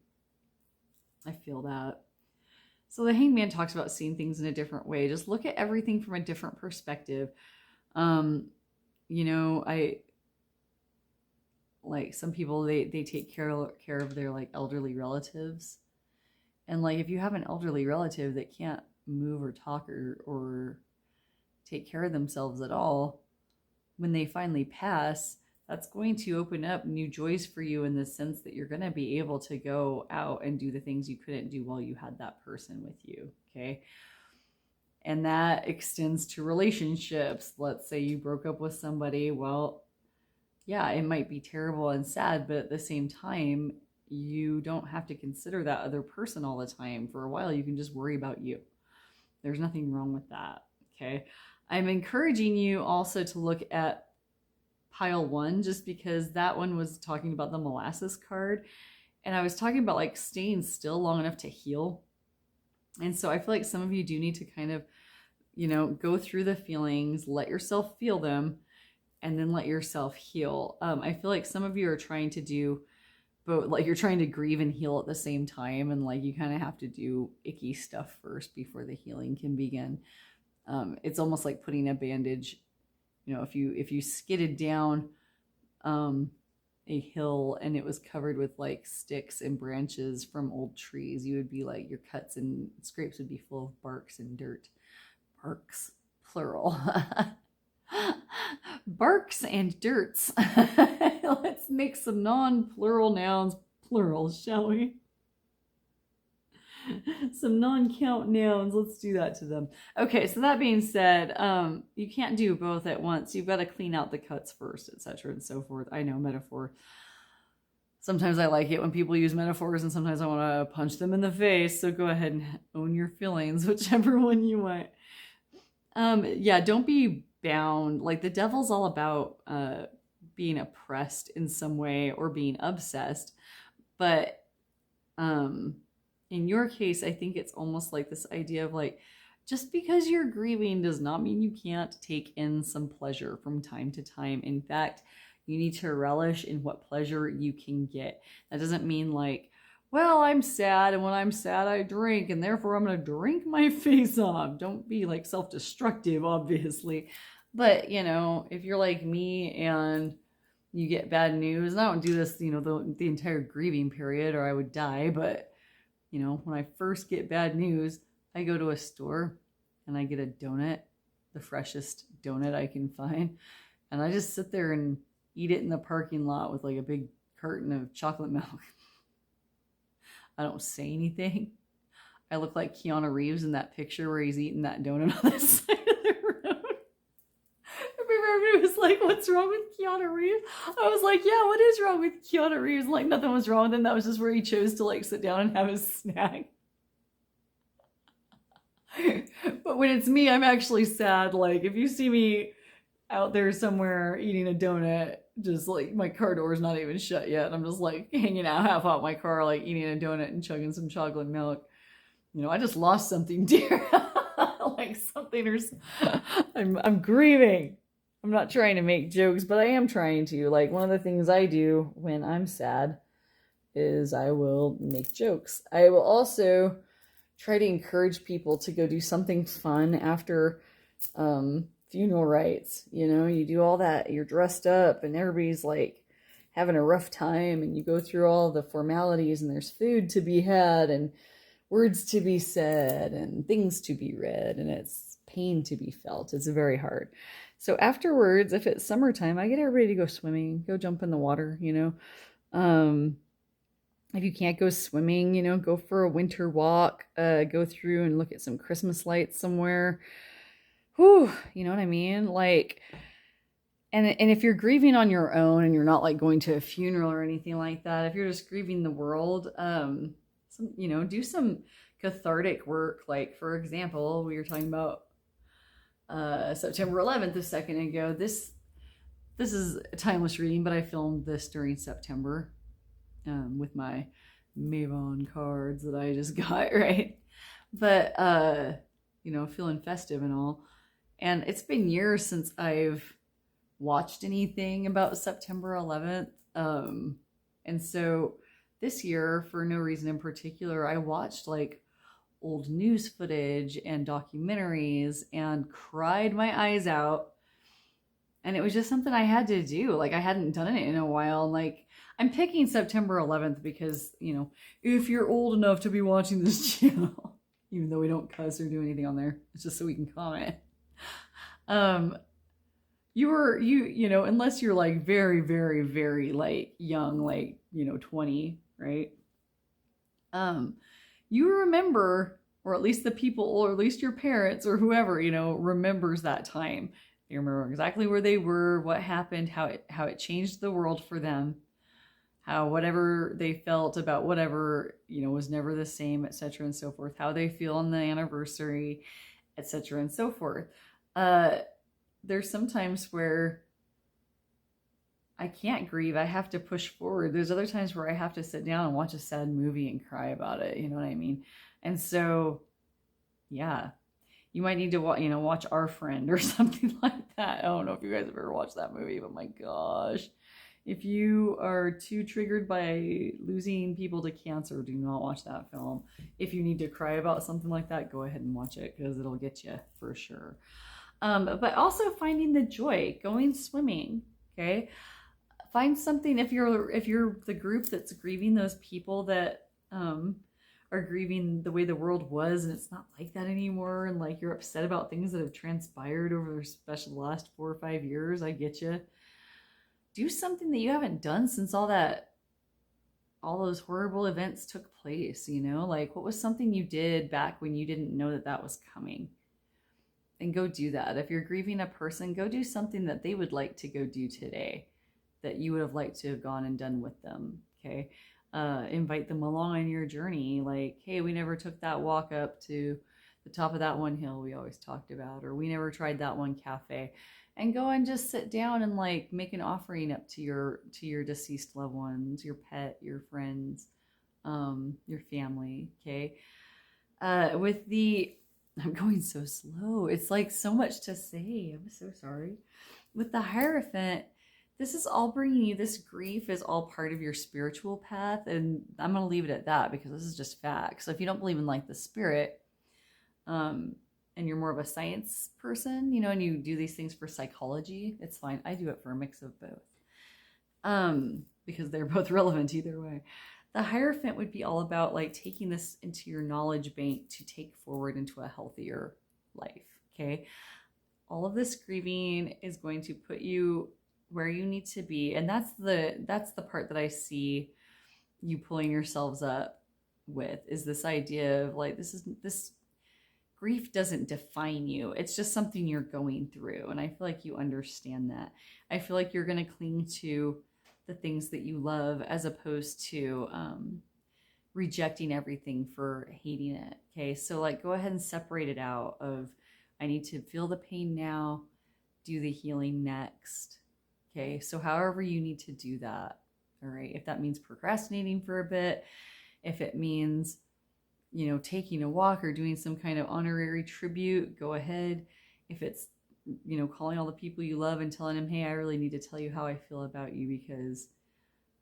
I feel that. So the Hanged Man talks about seeing things in a different way. Just look at everything from a different perspective. I like some people, they take care of their like elderly relatives. And like, if you have an elderly relative that can't move or talk or take care of themselves at all, when they finally pass, that's going to open up new joys for you in the sense that you're going to be able to go out and do the things you couldn't do while you had that person with you. Okay. And that extends to relationships. Let's say you broke up with somebody. Well, yeah, it might be terrible and sad, but at the same time, you don't have to consider that other person all the time. For a while, you can just worry about you. There's nothing wrong with that. Okay. I'm encouraging you also to look at pile 1, just because that one was talking about the molasses card. And I was talking about like staying still long enough to heal. And so I feel like some of you do need to kind of, go through the feelings, let yourself feel them, and then let yourself heal. I feel like some of you are trying to do both, like you're trying to grieve and heal at the same time. And like you kind of have to do icky stuff first before the healing can begin. It's almost like putting a bandage. If you skidded down a hill and it was covered with like sticks and branches from old trees, you would be like, your cuts and scrapes would be full of barks and dirt. Barks, plural. Barks and dirts. Let's make some non-plural nouns plural, shall we? Some non-count nouns. Let's do that to them. Okay, so that being said, you can't do both at once. You've got to clean out the cuts first, etc. and so forth. I know, metaphor. Sometimes I like it when people use metaphors, and sometimes I want to punch them in the face. So go ahead and own your feelings, whichever one you want. Yeah, don't be bound. Like the devil's all about being oppressed in some way or being obsessed. But in your case, I think it's almost like this idea of like, just because you're grieving does not mean you can't take in some pleasure from time to time. In fact, you need to relish in what pleasure you can get. That doesn't mean like, well, I'm sad, and when I'm sad, I drink, and therefore I'm going to drink my face off. Don't be like self-destructive, obviously. But, if you're like me and you get bad news, and I don't do this, the entire grieving period, or I would die, but when I first get bad news, I go to a store and I get a donut, the freshest donut I can find. And I just sit there and eat it in the parking lot with like a big carton of chocolate milk. I don't say anything. I look like Keanu Reeves in that picture where he's eating that donut on the side of the road. Everybody was like, what's wrong with Keanu Reeves? I was like, yeah, what is wrong with Keanu Reeves? Like, nothing was wrong with him. That was just where he chose to like sit down and have his snack. But when it's me, I'm actually sad. Like, if you see me out there somewhere eating a donut, just like my car door is not even shut yet, I'm just like hanging out half out my car, like eating a donut and chugging some chocolate milk. I just lost something dear. Like something, or I'm grieving. I'm not trying to make jokes, but I am trying to. Like, one of the things I do when I'm sad is I will make jokes. I will also try to encourage people to go do something fun after funeral rites. You do all that, you're dressed up and everybody's like having a rough time, and you go through all the formalities, and there's food to be had and words to be said and things to be read, and it's pain to be felt. It's very hard. So afterwards, if it's summertime, I get everybody to go swimming, go jump in the water. If you can't go swimming, go for a winter walk, go through and look at some Christmas lights somewhere. Whew, you know what I mean? Like, and if you're grieving on your own and you're not like going to a funeral or anything like that, if you're just grieving the world, do some cathartic work. Like, for example, we were talking about September 11th a second ago. This is a timeless reading, but I filmed this during September with my Mavon cards that I just got, right? But feeling festive and all. And it's been years since I've watched anything about September 11th. And so this year, for no reason in particular, I watched like old news footage and documentaries and cried my eyes out. And it was just something I had to do. Like, I hadn't done it in a while. Like, I'm picking September 11th because, if you're old enough to be watching this channel, even though we don't cuss or do anything on there, it's just so we can comment. you know, unless you're like very, very, very like young, like, you know, 20, right? You remember, or at least the people, or at least your parents or whoever, you know, remembers that time. They remember exactly where they were, what happened, how it changed the world for them, how whatever they felt about whatever, you know, was never the same, etc. and so forth, how they feel on the anniversary, etc. and so forth. There's sometimes where I can't grieve. I have to push forward. There's other times where I have to sit down and watch a sad movie and cry about it. You know what I mean? And so, yeah, you might need to watch Our Friend or something like that. I don't know if you guys have ever watched that movie, but my gosh, if you are too triggered by losing people to cancer, do not watch that film. If you need to cry about something like that, go ahead and watch it because it'll get you for sure. But also finding the joy, going swimming. Okay. Find something if you're the group that's grieving those people that are grieving the way the world was and it's not like that anymore, and like you're upset about things that have transpired over especially the last 4 or 5 years. I get you. Do something that you haven't done since all those horrible events took place, you know? Like, what was something you did back when you didn't know that was coming? And go do that. If you're grieving a person, go do something that they would like to go do today, that you would have liked to have gone and done with them. Okay. Invite them along on your journey. Like, hey, we never took that walk up to the top of that one hill we always talked about, or we never tried that one cafe. And go and just sit down and like make an offering up to your deceased loved ones, your pet, your friends, your family. Okay. I'm going so slow. It's like so much to say. I'm so sorry. With the Hierophant, this is all bringing you, this grief is all part of your spiritual path. And I'm going to leave it at that because this is just facts. So if you don't believe in like the spirit, and you're more of a science person, you know, and you do these things for psychology, it's fine. I do it for a mix of both. Because they're both relevant either way. The Hierophant would be all about like taking this into your knowledge bank to take forward into a healthier life. Okay. All of this grieving is going to put you where you need to be. And that's the part that I see you pulling yourselves up with, is this idea of like, this grief doesn't define you. It's just something you're going through. And I feel like you understand that. I feel like you're going to cling to the things that you love as opposed to rejecting everything for hating it. Okay. So like, go ahead and separate it out of, I need to feel the pain now, do the healing next. Okay. So however you need to do that. All right. If that means procrastinating for a bit, if it means, you know, taking a walk or doing some kind of honorary tribute, go ahead. If it's, you know, calling all the people you love and telling them, hey, I really need to tell you how I feel about you because,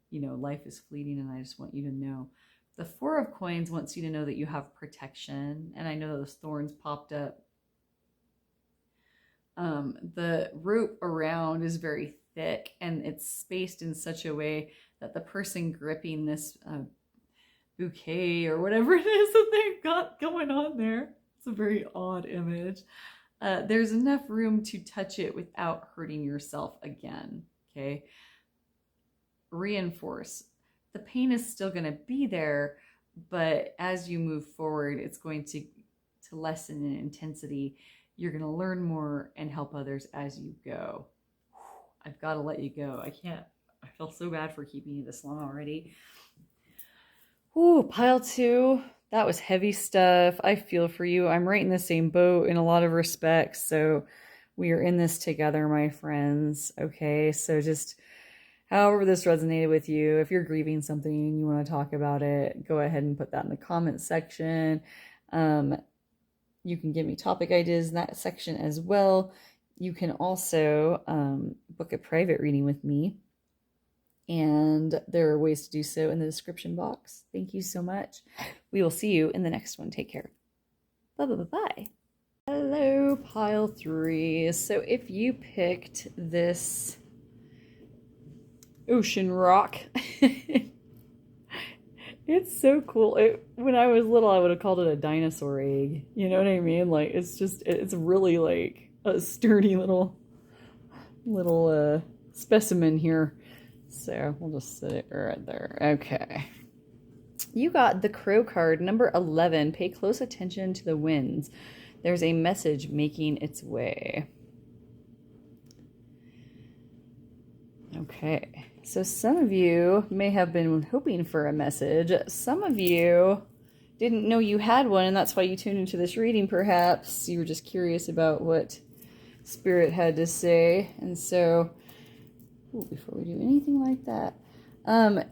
you know, life is fleeting and I just want you to know. The Four of Coins wants you to know that you have protection. And I know those thorns popped up. The rope around is very thick and it's spaced in such a way that the person gripping this bouquet or whatever it is that they've got going on there, it's a very odd image. There's enough room to touch it without hurting yourself again. Okay. Reinforce. The pain is still going to be there, but as you move forward, it's going to lessen in intensity. You're going to learn more and help others as you go. I've got to let you go. I feel so bad for keeping you this long already. Ooh, pile 2. That was heavy stuff. I feel for you. I'm right in the same boat in a lot of respects. So we are in this together, my friends. Okay. So just however this resonated with you, if you're grieving something and you want to talk about it, go ahead and put that in the comment section. You can give me topic ideas in that section as well. You can also book a private reading with me. And there are ways to do so in the description box. Thank you so much. We will see you in the next one. Take care. Bye. Hello, pile 3. So if you picked this ocean rock, it's so cool. When I was little, I would have called it a dinosaur egg. You know what I mean? Like, it's really like a sturdy little little specimen here. So we'll just sit it right there. Okay. You got the Crow card, number 11. Pay close attention to the winds. There's a message making its way. Okay. So some of you may have been hoping for a message. Some of you didn't know you had one, and that's why you tuned into this reading, perhaps. You were just curious about what Spirit had to say. And so, before we do anything like that,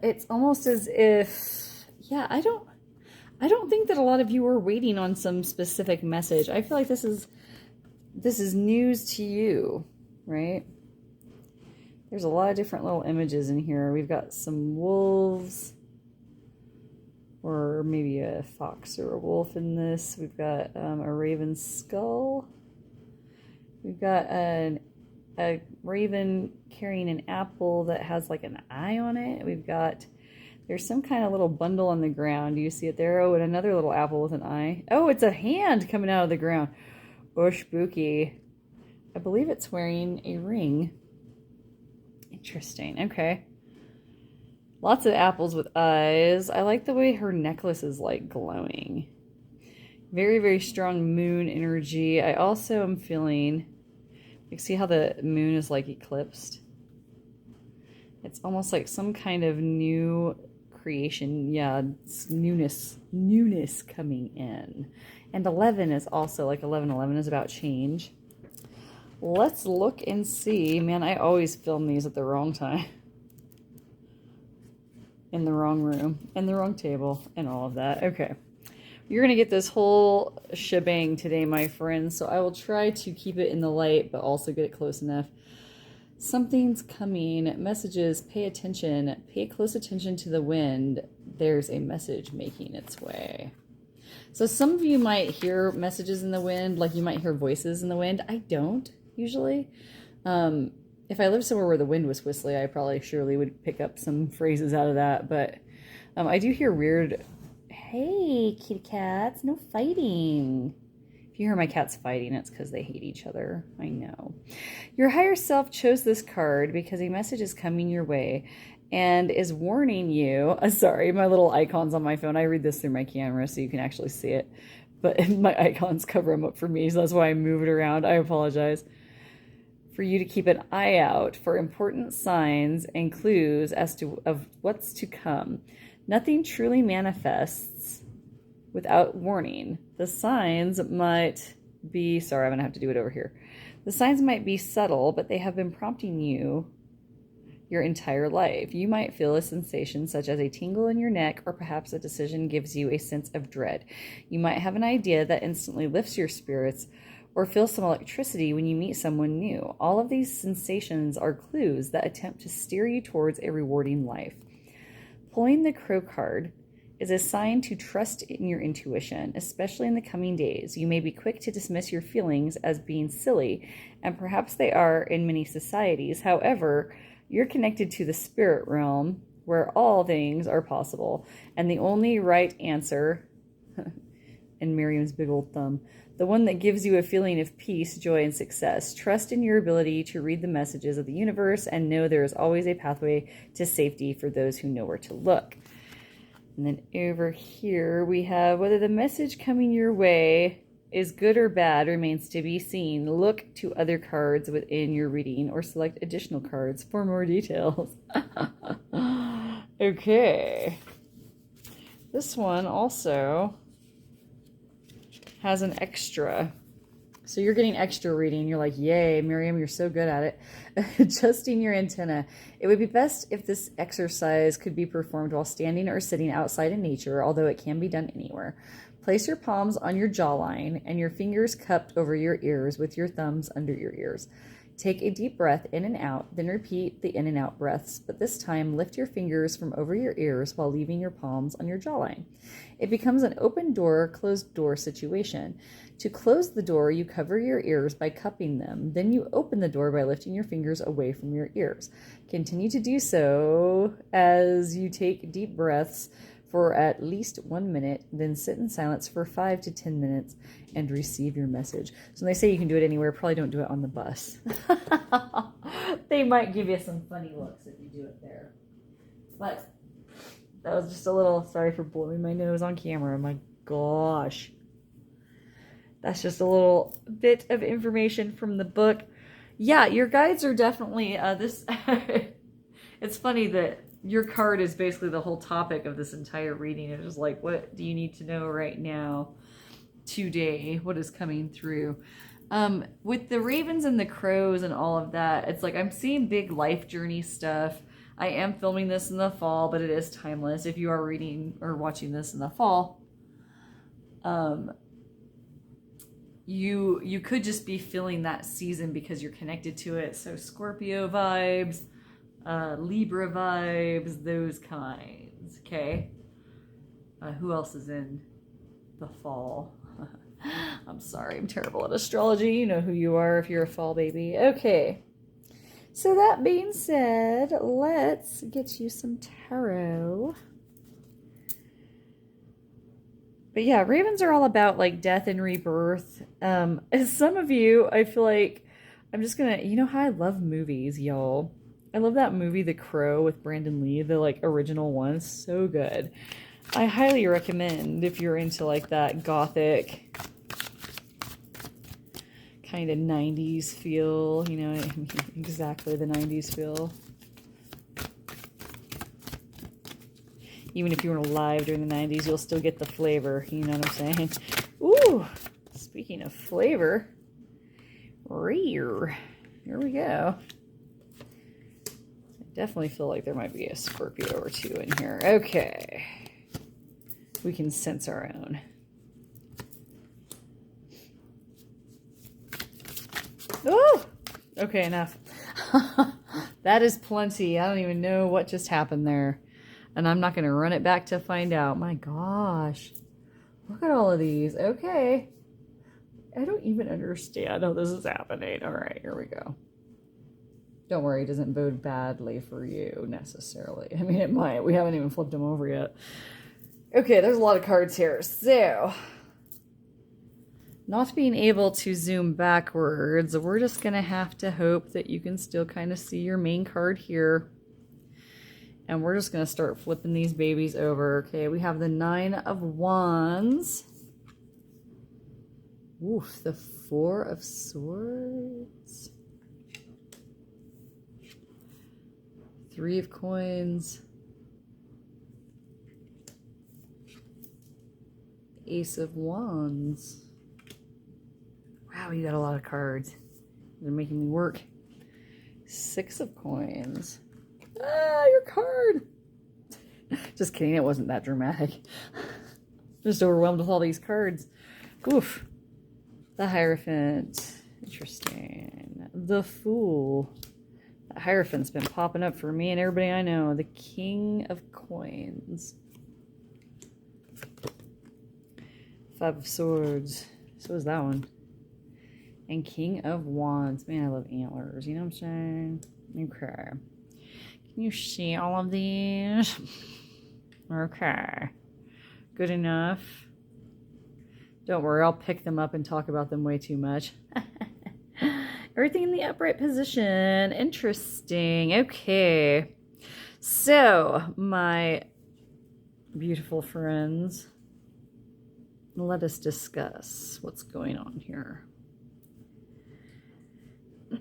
it's almost as if, yeah, I don't think that a lot of you were waiting on some specific message. I feel like this is news to you, right? There's a lot of different little images in here. We've got some wolves, or maybe a fox or a wolf in this. We've got a raven skull. We've got a raven carrying an apple that has like an eye on it. There's some kind of little bundle on the ground. Do you see it there? Oh, and another little apple with an eye. Oh, it's a hand coming out of the ground. Oh, spooky. I believe it's wearing a ring. Interesting. Okay. Lots of apples with eyes. I like the way her necklace is like glowing. Very, very strong moon energy. I also am feeling, you see how the moon is like eclipsed? It's almost like some kind of new creation. Yeah, it's newness coming in. And 11 is also like 11 is about change. Let's look and see. Man, I always film these at the wrong time. In the wrong room, in the wrong table, and all of that. Okay. You're going to get this whole shebang today, my friends, so I will try to keep it in the light, but also get it close enough. Something's coming. Messages. Pay attention. Pay close attention to the wind. There's a message making its way. So some of you might hear messages in the wind, like you might hear voices in the wind. I don't, usually. If I lived somewhere where the wind was whistling, I probably surely would pick up some phrases out of that. But I do hear weird, hey, kitty cats, no fighting. If you hear my cats fighting, it's because they hate each other. I know. Your higher self chose this card because a message is coming your way and is warning you. Sorry, my little icons on my phone. I read this through my camera so you can actually see it. But my icons cover them up for me, so that's why I move it around. I apologize. For you to keep an eye out for important signs and clues of what's to come. Nothing truly manifests without warning. The signs might be, sorry, I'm going to have to do it over here. The signs might be subtle, but they have been prompting you your entire life. You might feel a sensation such as a tingle in your neck, or perhaps a decision gives you a sense of dread. You might have an idea that instantly lifts your spirits, or feel some electricity when you meet someone new. All of these sensations are clues that attempt to steer you towards a rewarding life. Pulling the Crow card is a sign to trust in your intuition, especially in the coming days. You may be quick to dismiss your feelings as being silly, and perhaps they are in many societies. However, you're connected to the spirit realm, where all things are possible, and the only right answer, and Miriam's big old thumb, the one that gives you a feeling of peace, joy, and success. Trust in your ability to read the messages of the universe and know there is always a pathway to safety for those who know where to look. And then over here we have whether the message coming your way is good or bad remains to be seen. Look to other cards within your reading or select additional cards for more details. Okay. This one also has an extra. So you're getting extra reading. You're like, yay, Miriam, you're so good at it. Adjusting your antenna. It would be best if this exercise could be performed while standing or sitting outside in nature, although it can be done anywhere. Place your palms on your jawline and your fingers cupped over your ears with your thumbs under your ears. Take a deep breath in and out, then repeat the in and out breaths, but this time lift your fingers from over your ears while leaving your palms on your jawline. It becomes an open door, closed door situation. To close the door, you cover your ears by cupping them. Then you open the door by lifting your fingers away from your ears. Continue to do so as you take deep breaths for at least 1 minute, then sit in silence for 5 to 10 minutes and receive your message. So when they say you can do it anywhere, probably don't do it on the bus. They might give you some funny looks if you do it there. But that was just a little, sorry for blowing my nose on camera. My gosh. That's just a little bit of information from the book. Yeah, your guides are definitely, this, it's funny that your card is basically the whole topic of this entire reading. It's just like, what do you need to know right now, today? What is coming through? With the ravens and the crows and all of that, it's like I'm seeing big life journey stuff. I am filming this in the fall, but it is timeless. If you are reading or watching this in the fall, you could just be feeling that season because you're connected to it. So Scorpio vibes, Libra vibes, those kinds. Okay. Who else is in the fall? I'm sorry, I'm terrible at astrology. You know who you are if you're a fall baby. Okay. So that being said, let's get you some tarot. But yeah, ravens are all about like death and rebirth. As some of you, I feel like I'm just gonna, you know how I love movies, y'all. I love that movie, The Crow, with Brandon Lee, the like original one. It's so good. I highly recommend if you're into like that gothic kind of 90s feel, you know, exactly the 90s feel. Even if you weren't alive during the 90s, you'll still get the flavor, you know what I'm saying? Ooh, speaking of flavor, here we go. I definitely feel like there might be a Scorpio or two in here. Okay. We can sense our own. Oh, okay, enough. That is plenty. I don't even know what just happened there. And I'm not going to run it back to find out. My gosh. Look at all of these. Okay. I don't even understand how this is happening. All right, here we go. Don't worry, it doesn't bode badly for you necessarily. I mean, it might. We haven't even flipped them over yet. Okay, there's a lot of cards here. So, not being able to zoom backwards, we're just going to have to hope that you can still kind of see your main card here. And we're just going to start flipping these babies over. Okay, we have the 9 of Wands. Oof, the 4 of Swords. 3 of Coins. Ace of Wands. Wow, you got a lot of cards. They're making me work. 6 of Coins. Ah, your card. Just kidding, it wasn't that dramatic. Just overwhelmed with all these cards. Oof. The Hierophant. Interesting. The Fool. The Hierophant's been popping up for me and everybody I know. The King of Coins. 5 of Swords. So is that one. And King of Wands. Man, I love antlers. You know what I'm saying? Okay. Can you see all of these? Okay. Good enough. Don't worry, I'll pick them up and talk about them way too much. Everything in the upright position. Interesting. Okay. So, my beautiful friends, let us discuss what's going on here.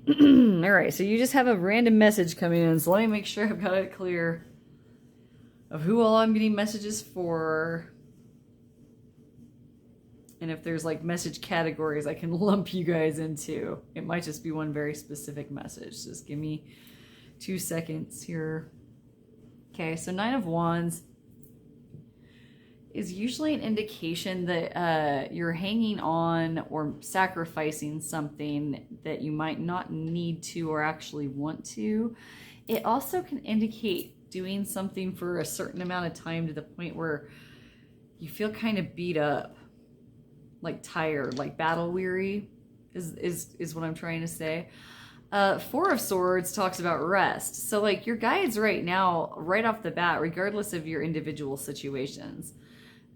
All right, so you just have a random message coming in, so let me make sure I've got it clear of who all I'm getting messages for. And if there's like message categories I can lump you guys into. It might just be one very specific message. Just give me 2 seconds here. Okay, so 9 of Wands is usually an indication that you're hanging on or sacrificing something that you might not need to or actually want to. It also can indicate doing something for a certain amount of time to the point where you feel kind of beat up, like tired, like battle weary is what I'm trying to say. 4 of Swords talks about rest. So like your guides right now, right off the bat, regardless of your individual situations,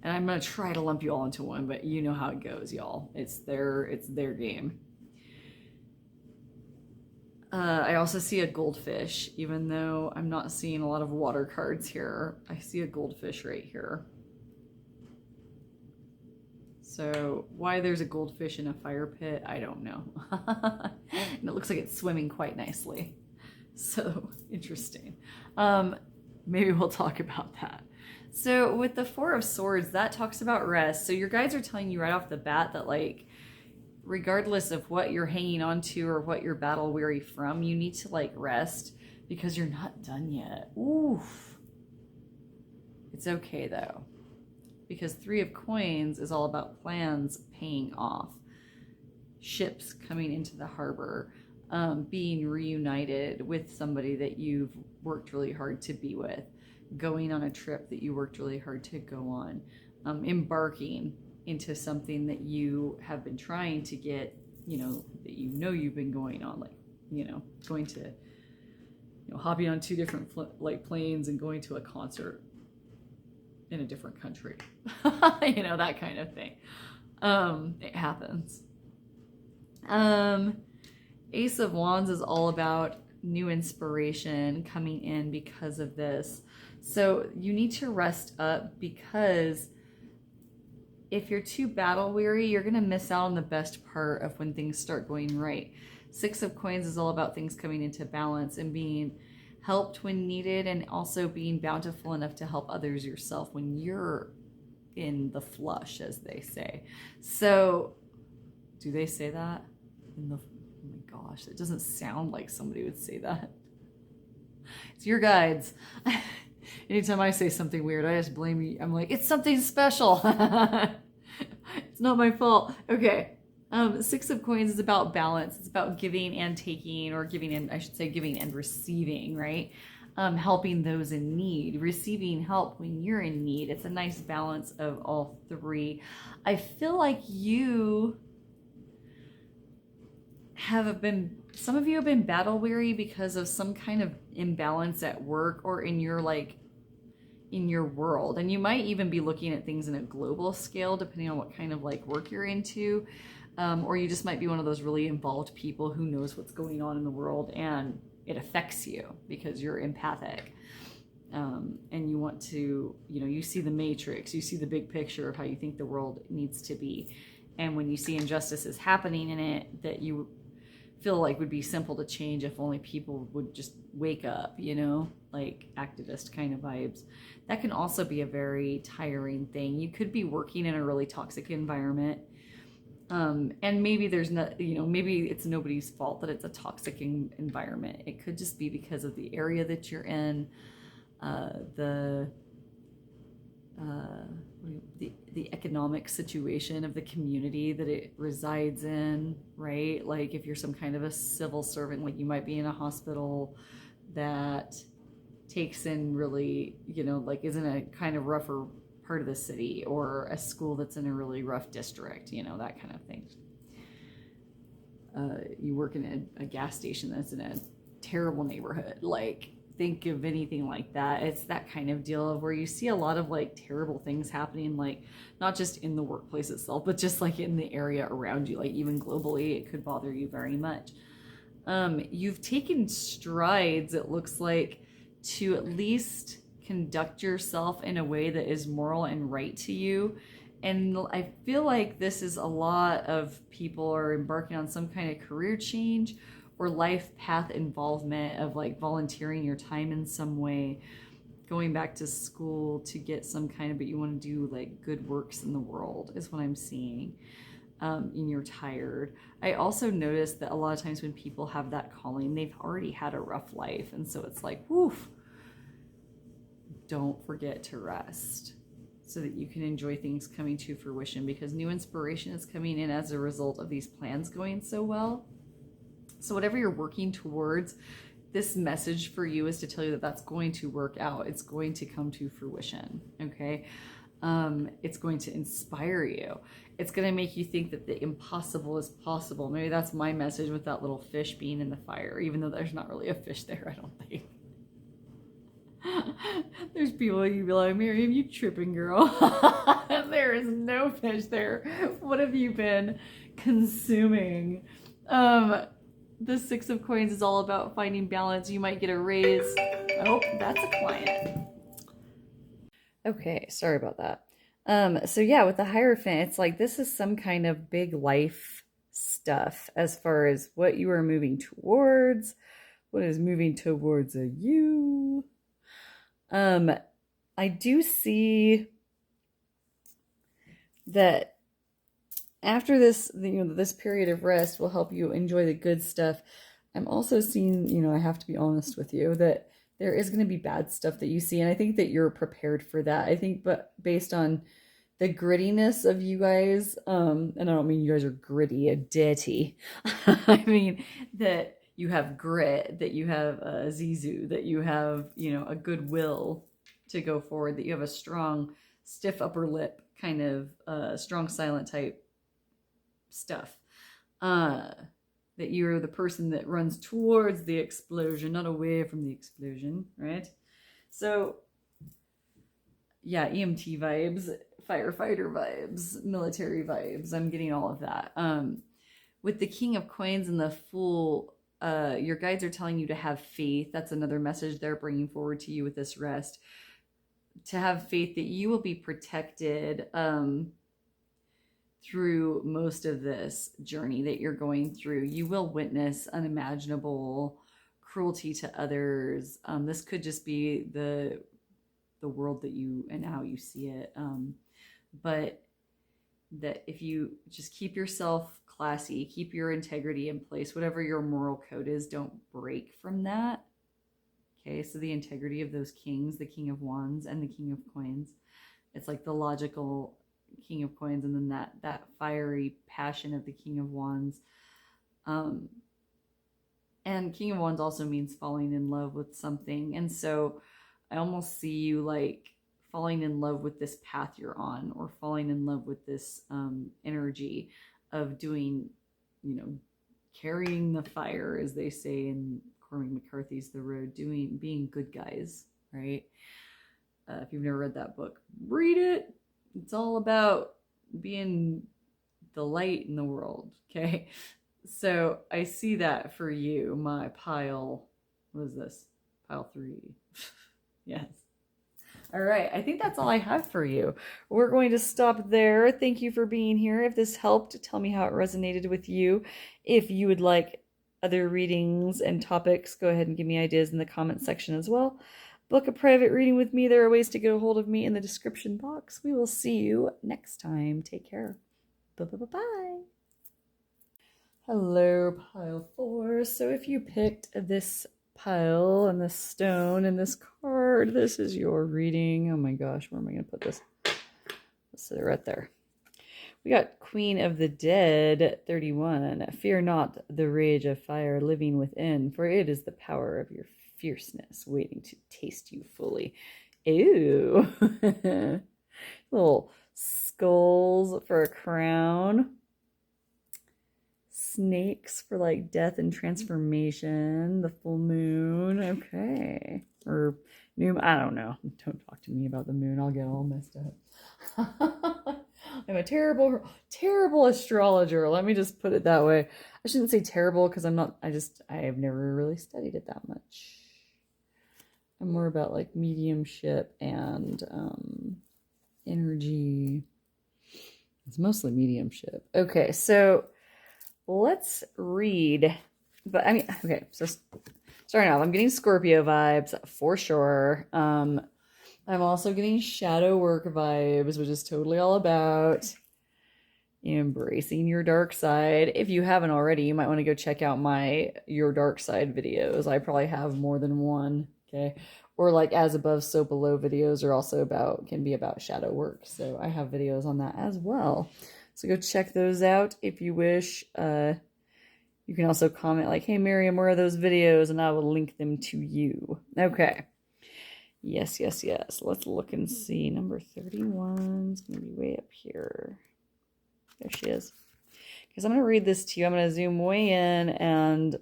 and I'm going to try to lump you all into one, but you know how it goes, y'all. It's their game. I also see a goldfish, even though I'm not seeing a lot of water cards here. I see a goldfish right here. So why there's a goldfish in a fire pit, I don't know. And it looks like it's swimming quite nicely. So interesting. Maybe we'll talk about that. So with the Four of Swords, that talks about rest. So your guides are telling you right off the bat that, like, regardless of what you're hanging on to or what you're battle weary from, you need to, like, rest because you're not done yet. Oof. It's okay though, because Three of Coins is all about plans paying off, ships coming into the harbor, being reunited with somebody that you've worked really hard to be with, going on a trip that you worked really hard to go on, embarking into something that you have been trying to get, that you've been going on, like, going to, hopping on 2 different planes and going to a concert in a different country, that kind of thing. It happens. Ace of Wands is all about new inspiration coming in because of this. So you need to rest up, because if you're too battle weary, you're going to miss out on the best part of when things start going right. 6 of Coins is all about things coming into balance and being helped when needed, and also being bountiful enough to help others yourself when you're in the flush, as they say. So do they say that? Oh my gosh, it doesn't sound like somebody would say that. It's your guides. Anytime I say something weird, I just blame you. I'm like, it's something special. It's not my fault. Okay. 6 of Coins is about balance. It's about giving and taking, or giving and, I should say, giving and receiving, right? Helping those in need, receiving help when you're in need. It's a nice balance of all 3. I feel like some of you have been battle weary because of some kind of imbalance at work or in your world. And you might even be looking at things in a global scale, depending on what kind of work you're into. Or you just might be one of those really involved people who knows what's going on in the world, and it affects you because you're empathic. And you want to, you see the matrix, you see the big picture of how you think the world needs to be. And when you see injustices happening in it that you feel like would be simple to change if only people would just wake up, like activist kind of vibes, that can also be a very tiring thing. You could be working in a really toxic environment. And maybe there's not, maybe it's nobody's fault that it's a toxic environment. It could just be because of the area that you're in, the economic situation of the community that it resides in, right? Like if you're some kind of a civil servant, like you might be in a hospital that takes in really, is in a kind of rougher part of the city, or a school that's in a really rough district, that kind of thing. You work in a gas station that's in a terrible neighborhood, think of anything like that. It's that kind of deal of where you see a lot of terrible things happening, not just in the workplace itself, but just in the area around you, even globally, it could bother you very much. You've taken strides, it looks like, to at least conduct yourself in a way that is moral and right to you. And I feel like this is a lot of people are embarking on some kind of career change or life path involvement of volunteering your time in some way, going back to school to get some kind of, but you want to do good works in the world is what I'm seeing. And you're tired. I also noticed that a lot of times when people have that calling, they've already had a rough life. And so it's woof, don't forget to rest so that you can enjoy things coming to fruition, because new inspiration is coming in as a result of these plans going so well. So whatever you're working towards, this message for you is to tell you that that's going to work out. It's going to come to fruition, okay? It's going to inspire you. It's going to make you think that the impossible is possible. Maybe that's my message with that little fish being in the fire, even though there's not really a fish there, I don't think. There's people you'd be like, Miriam, you tripping, girl. There is no fish there. What have you been consuming? The Six of Coins is all about finding balance. You might get a raise. Oh, that's a client. Okay, sorry about that. So yeah, with the Hierophant, it's like this is some kind of big life stuff as far as what you are moving towards, what is moving towards you. I do see that after this, this period of rest will help you enjoy the good stuff. I'm also seeing, I have to be honest with you, that there is going to be bad stuff that you see. And I think that you're prepared for that. I think, but based on the grittiness of you guys, and I don't mean you guys are gritty, a ditty. I mean that you have grit, that you have a Zizu, that you have, a goodwill to go forward, that you have a strong, stiff upper lip, kind of strong silent type stuff. That you're the person that runs towards the explosion, not away from the explosion, right? So, yeah, EMT vibes, firefighter vibes, military vibes. I'm getting all of that. With the King of Coins and the Fool, your guides are telling you to have faith. That's another message they're bringing forward to you with this rest. To have faith that you will be protected through most of this journey that you're going through. You will witness unimaginable cruelty to others. This could just be the world that you and how you see it. But that if you just keep yourself classy, keep your integrity in place, whatever your moral code is, don't break from that. Okay, so the integrity of those kings, the King of Wands and the King of Coins, it's like the logical King of Coins, and then that fiery passion of the King of Wands. And King of Wands also means falling in love with something. And so I almost see you like falling in love with this path you're on, or falling in love with this energy of doing, carrying the fire, as they say in Cormac McCarthy's The Road, being good guys, right? If you've never read that book, read it. It's all about being the light in the world, okay? So I see that for you, my pile. What is this? Pile 3. Yes. All right. I think that's all I have for you. We're going to stop there. Thank you for being here. If this helped, tell me how it resonated with you. If you would like other readings and topics, go ahead and give me ideas in the comment section as well. Book a private reading with me. There are ways to get a hold of me in the description box. We will see you next time. Take care. Bye-bye-bye. Hello, pile 4. So if you picked this pile and this stone and this card, this is your reading. Oh my gosh, where am I going to put this? Let's sit it right there. We got Queen of the Dead, 31. Fear not the rage of fire living within, for it is the power of your fierceness waiting to taste you fully. Ew. Little skulls for a crown. Snakes for like death and transformation. The full moon. Okay. Or new, I don't know. Don't talk to me about the moon. I'll get all messed up. I'm a terrible astrologer. Let me just put it that way. I shouldn't say terrible because I have never really studied it that much. I'm more about like mediumship and energy. It's mostly mediumship. Okay, so let's read. But I mean, okay, so starting off, I'm getting Scorpio vibes for sure. I'm also getting shadow work vibes, which is totally all about embracing your dark side. If you haven't already, you might want to go check out my Your Dark Side videos. I probably have more than one. Okay. Or like As Above, So Below videos are also can be about shadow work. So I have videos on that as well. So go check those out if you wish. You can also comment like, hey, Miriam, where are those videos? And I will link them to you. Okay. Yes. Let's look and see. Number 31 is going to be way up here. There she is. Because I'm going to read this to you. I'm going to zoom way in, and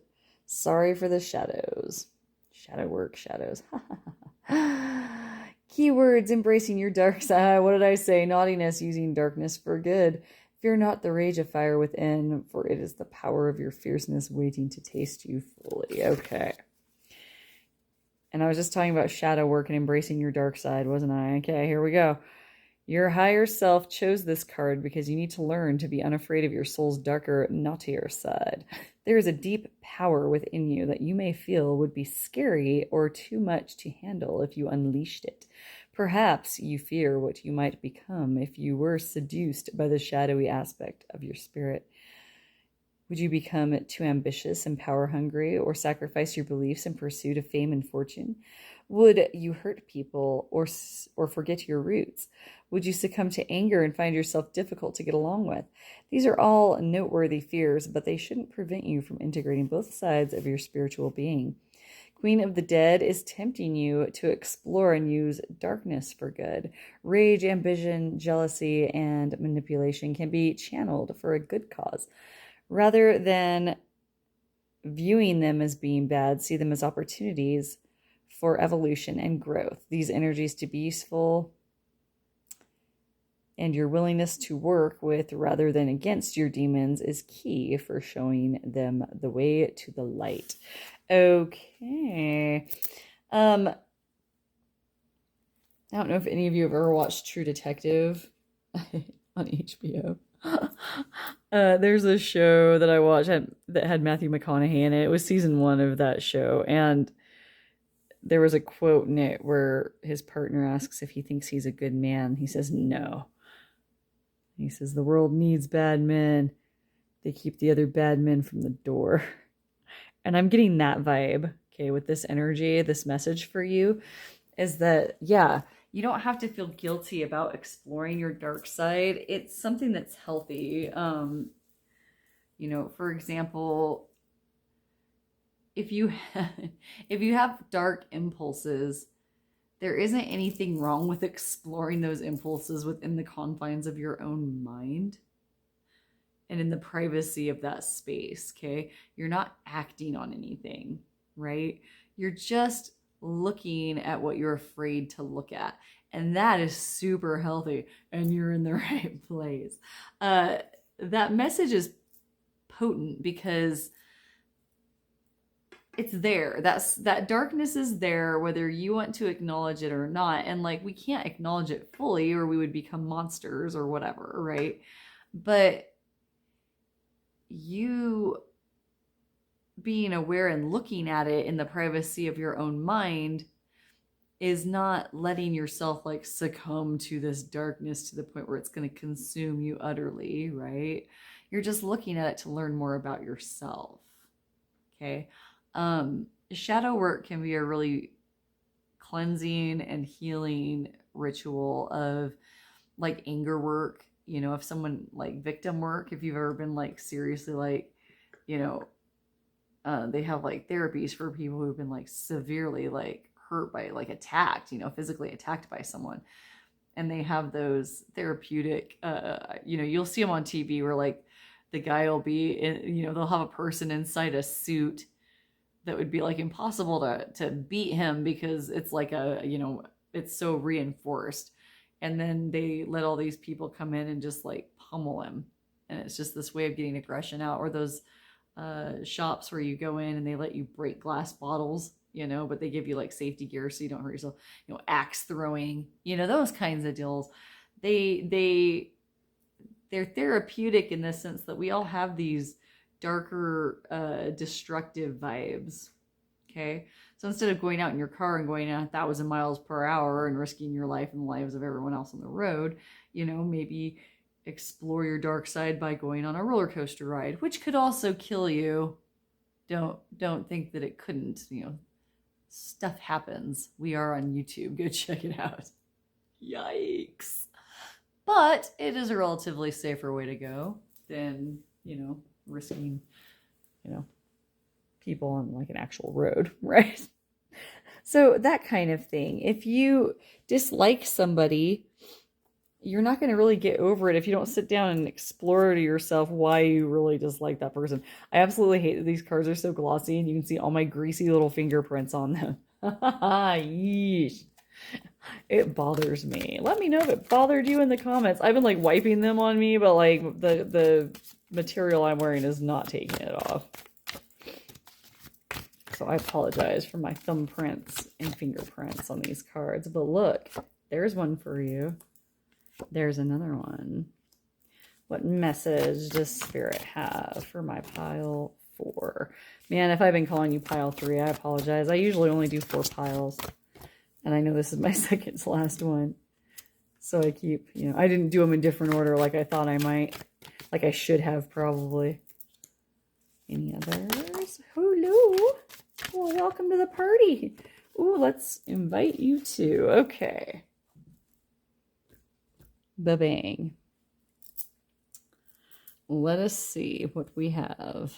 sorry for the shadows. Shadow work, shadows. Keywords: embracing your dark side. What did I say? Naughtiness, using darkness for good. Fear not the rage of fire within, for it is the power of your fierceness waiting to taste you fully. Okay. And I was just talking about shadow work and embracing your dark side, wasn't I? Okay, here we go. Your higher self chose this card because you need to learn to be unafraid of your soul's darker, naughtier side. There is a deep power within you that you may feel would be scary or too much to handle if you unleashed it. Perhaps you fear what you might become if you were seduced by the shadowy aspect of your spirit. Would you become too ambitious and power-hungry, or sacrifice your beliefs in pursuit of fame and fortune? Would you hurt people or forget your roots? Would you succumb to anger and find yourself difficult to get along with? These are all noteworthy fears, but they shouldn't prevent you from integrating both sides of your spiritual being. Queen of the Dead is tempting you to explore and use darkness for good. Rage, ambition, jealousy, and manipulation can be channeled for a good cause. Rather than viewing them as being bad, see them as opportunities for evolution and growth. These energies to be useful, and your willingness to work with rather than against your demons is key for showing them the way to the light. Okay. I don't know if any of you have ever watched True Detective on HBO. There's a show that I watched that had Matthew McConaughey in it. It was season 1 of that show, and there was a quote in it where his partner asks if he thinks he's a good man. He says no. He says the world needs bad men. They keep the other bad men from the door. And I'm getting that vibe, okay, with this energy. This message for you is that, yeah, you don't have to feel guilty about exploring your dark side. It's something that's healthy. You know, for example, if you have dark impulses, there isn't anything wrong with exploring those impulses within the confines of your own mind and in the privacy of that space, okay? You're not acting on anything, right? You're just looking at what you're afraid to look at. And that is super healthy, and you're in the right place. That message is potent because it's there. That darkness is there, whether you want to acknowledge it or not. And like, we can't acknowledge it fully or we would become monsters or whatever, right? But you being aware and looking at it in the privacy of your own mind is not letting yourself like succumb to this darkness to the point where it's going to consume you utterly, right? You're just looking at it to learn more about yourself. Okay. Shadow work can be a really cleansing and healing ritual of like anger work. You know, if someone like victim work, if you've ever been like seriously like, you know, they have like therapies for people who've been like severely like hurt by like attacked, you know, physically attacked by someone. And they have those therapeutic, you know, you'll see them on TV where like the guy will be, in, you know, they'll have a person inside a suit that would be like impossible to beat him because it's like a, you know, it's so reinforced. And then they let all these people come in and just like pummel him. And it's just this way of getting aggression out. Or those shops where you go in and they let you break glass bottles, you know, but they give you like safety gear so you don't hurt yourself, you know, axe throwing, you know, those kinds of deals. They're therapeutic in the sense that we all have these darker, destructive vibes. Okay. So instead of going out in your car and going at 1,000 miles per hour and risking your life and the lives of everyone else on the road, you know, maybe explore your dark side by going on a roller coaster ride, which could also kill you. Don't think that it couldn't, you know, stuff happens. We are on YouTube. Go check it out. Yikes. But it is a relatively safer way to go than, you know, risking, you know, people on like an actual road, right? So that kind of thing. If you dislike somebody, you're not going to really get over it if you don't sit down and explore to yourself why you really dislike that person. I absolutely hate that these cards are so glossy and you can see all my greasy little fingerprints on them. Yeesh. It bothers me. Let me know if it bothered you in the comments. I've been like wiping them on me, but like the material I'm wearing is not taking it off. So I apologize for my thumbprints and fingerprints on these cards. But look, there's one for you. There's another one. What message does Spirit have for my pile 4? Man, if I've been calling you pile 3, I apologize. I usually only do 4 piles. And I know this is my second to last one. So I keep, you know, I didn't do them in different order like I thought I might. Like I should have probably. Any others? Hello. Oh, welcome to the party. Ooh, let's invite you too. Okay. Ba-bang. Let us see what we have.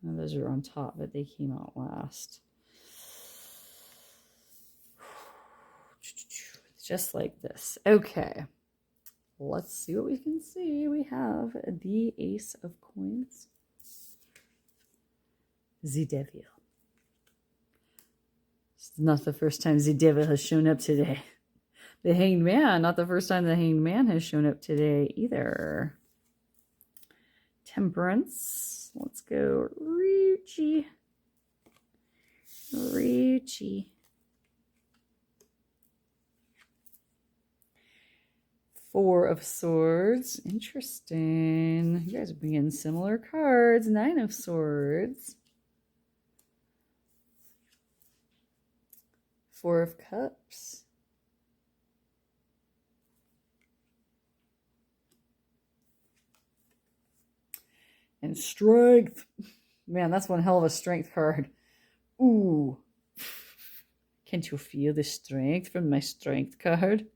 Oh, those are on top, but they came out last. Just like this. Okay. Let's see what we can see. We have the Ace of Coins. The Devil. It's not the first time the Devil has shown up today. The Hanged Man, not the first time the Hanged Man has shown up today either. Temperance. Let's go Ruchi. Ruchi. 4 of Swords. Interesting. You guys are bringing similar cards. 9 of Swords. 4 of Cups. And Strength. Man, that's one hell of a strength card. Ooh. Can't you feel the strength from my strength card?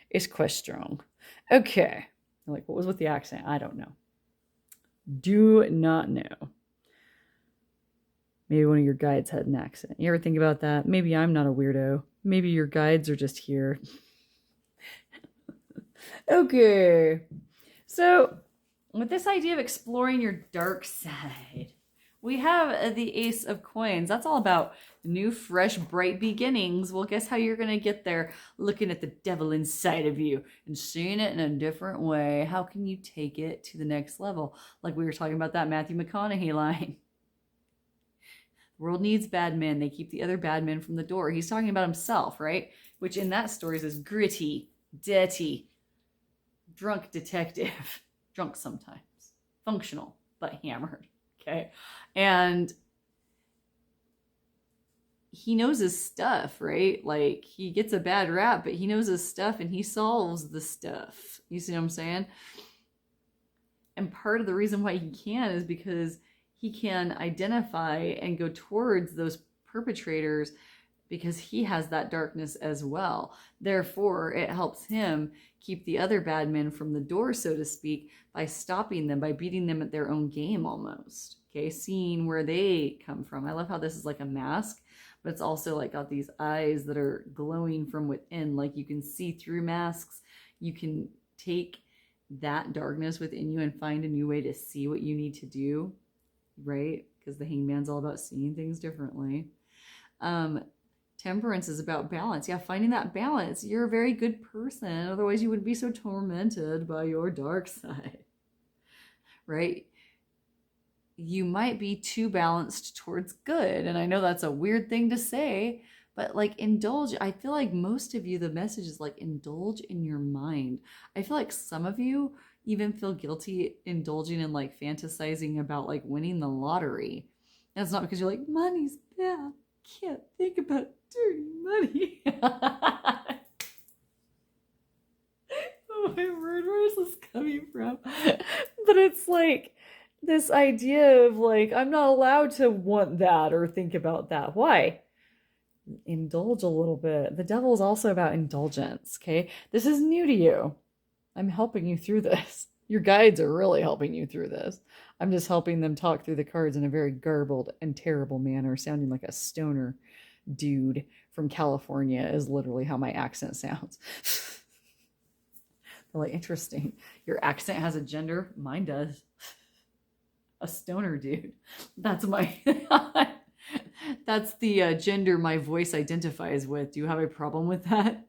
It's quite strong. Okay. Like, what was with the accent? I don't know. Do not know. Maybe one of your guides had an accent. You ever think about that? Maybe I'm not a weirdo. Maybe your guides are just here. Okay. So, with this idea of exploring your dark side, we have the Ace of Coins. That's all about new, fresh, bright beginnings. Well, guess how you're going to get there? Looking at the devil inside of you and seeing it in a different way. How can you take it to the next level? Like we were talking about that Matthew McConaughey line. The world needs bad men. They keep the other bad men from the door. He's talking about himself, right? Which in that story is gritty, dirty, drunk detective. Drunk sometimes. Functional, but hammered. Okay? And he knows his stuff, right? Like, he gets a bad rap, but he knows his stuff and he solves the stuff. You see what I'm saying? And part of the reason why he can is because he can identify and go towards those perpetrators because he has that darkness as well. Therefore, it helps him keep the other bad men from the door, so to speak, by stopping them, by beating them at their own game almost. Okay, seeing where they come from. I love how this is like a mask, but it's also like got these eyes that are glowing from within. Like you can see through masks. You can take that darkness within you and find a new way to see what you need to do, right? Because the Hangman's all about seeing things differently. Temperance is about balance. Yeah, finding that balance. You're a very good person. Otherwise, you wouldn't be so tormented by your dark side, right? You might be too balanced towards good. And I know that's a weird thing to say, but like indulge. I feel like most of you, the message is like indulge in your mind. I feel like some of you even feel guilty indulging in like fantasizing about like winning the lottery. And it's not because you're like, money's bad. Can't think about dirty money. Oh my word, where is this coming from? But it's like this idea of like, I'm not allowed to want that or think about that. Why? Indulge a little bit. The devil is also about indulgence, okay? This is new to you. I'm helping you through this. Your guides are really helping you through this. I'm just helping them talk through the cards in a very garbled and terrible manner, sounding like a stoner dude from California is literally how my accent sounds. They're like, interesting. Your accent has a gender? Mine does. A stoner dude. That's my... That's the gender my voice identifies with. Do you have a problem with that?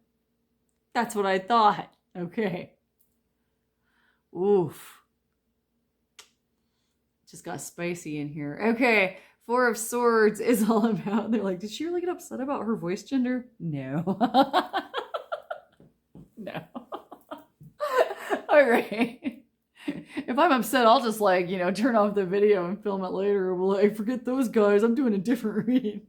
That's what I thought. Okay. Oof. Just got spicy in here. Okay. Four of Swords is all about, they're like, did she really get upset about her voice gender? No. No. All right. If I'm upset, I'll just like, turn off the video and film it later. Well, I forget those guys. I'm doing a different reading.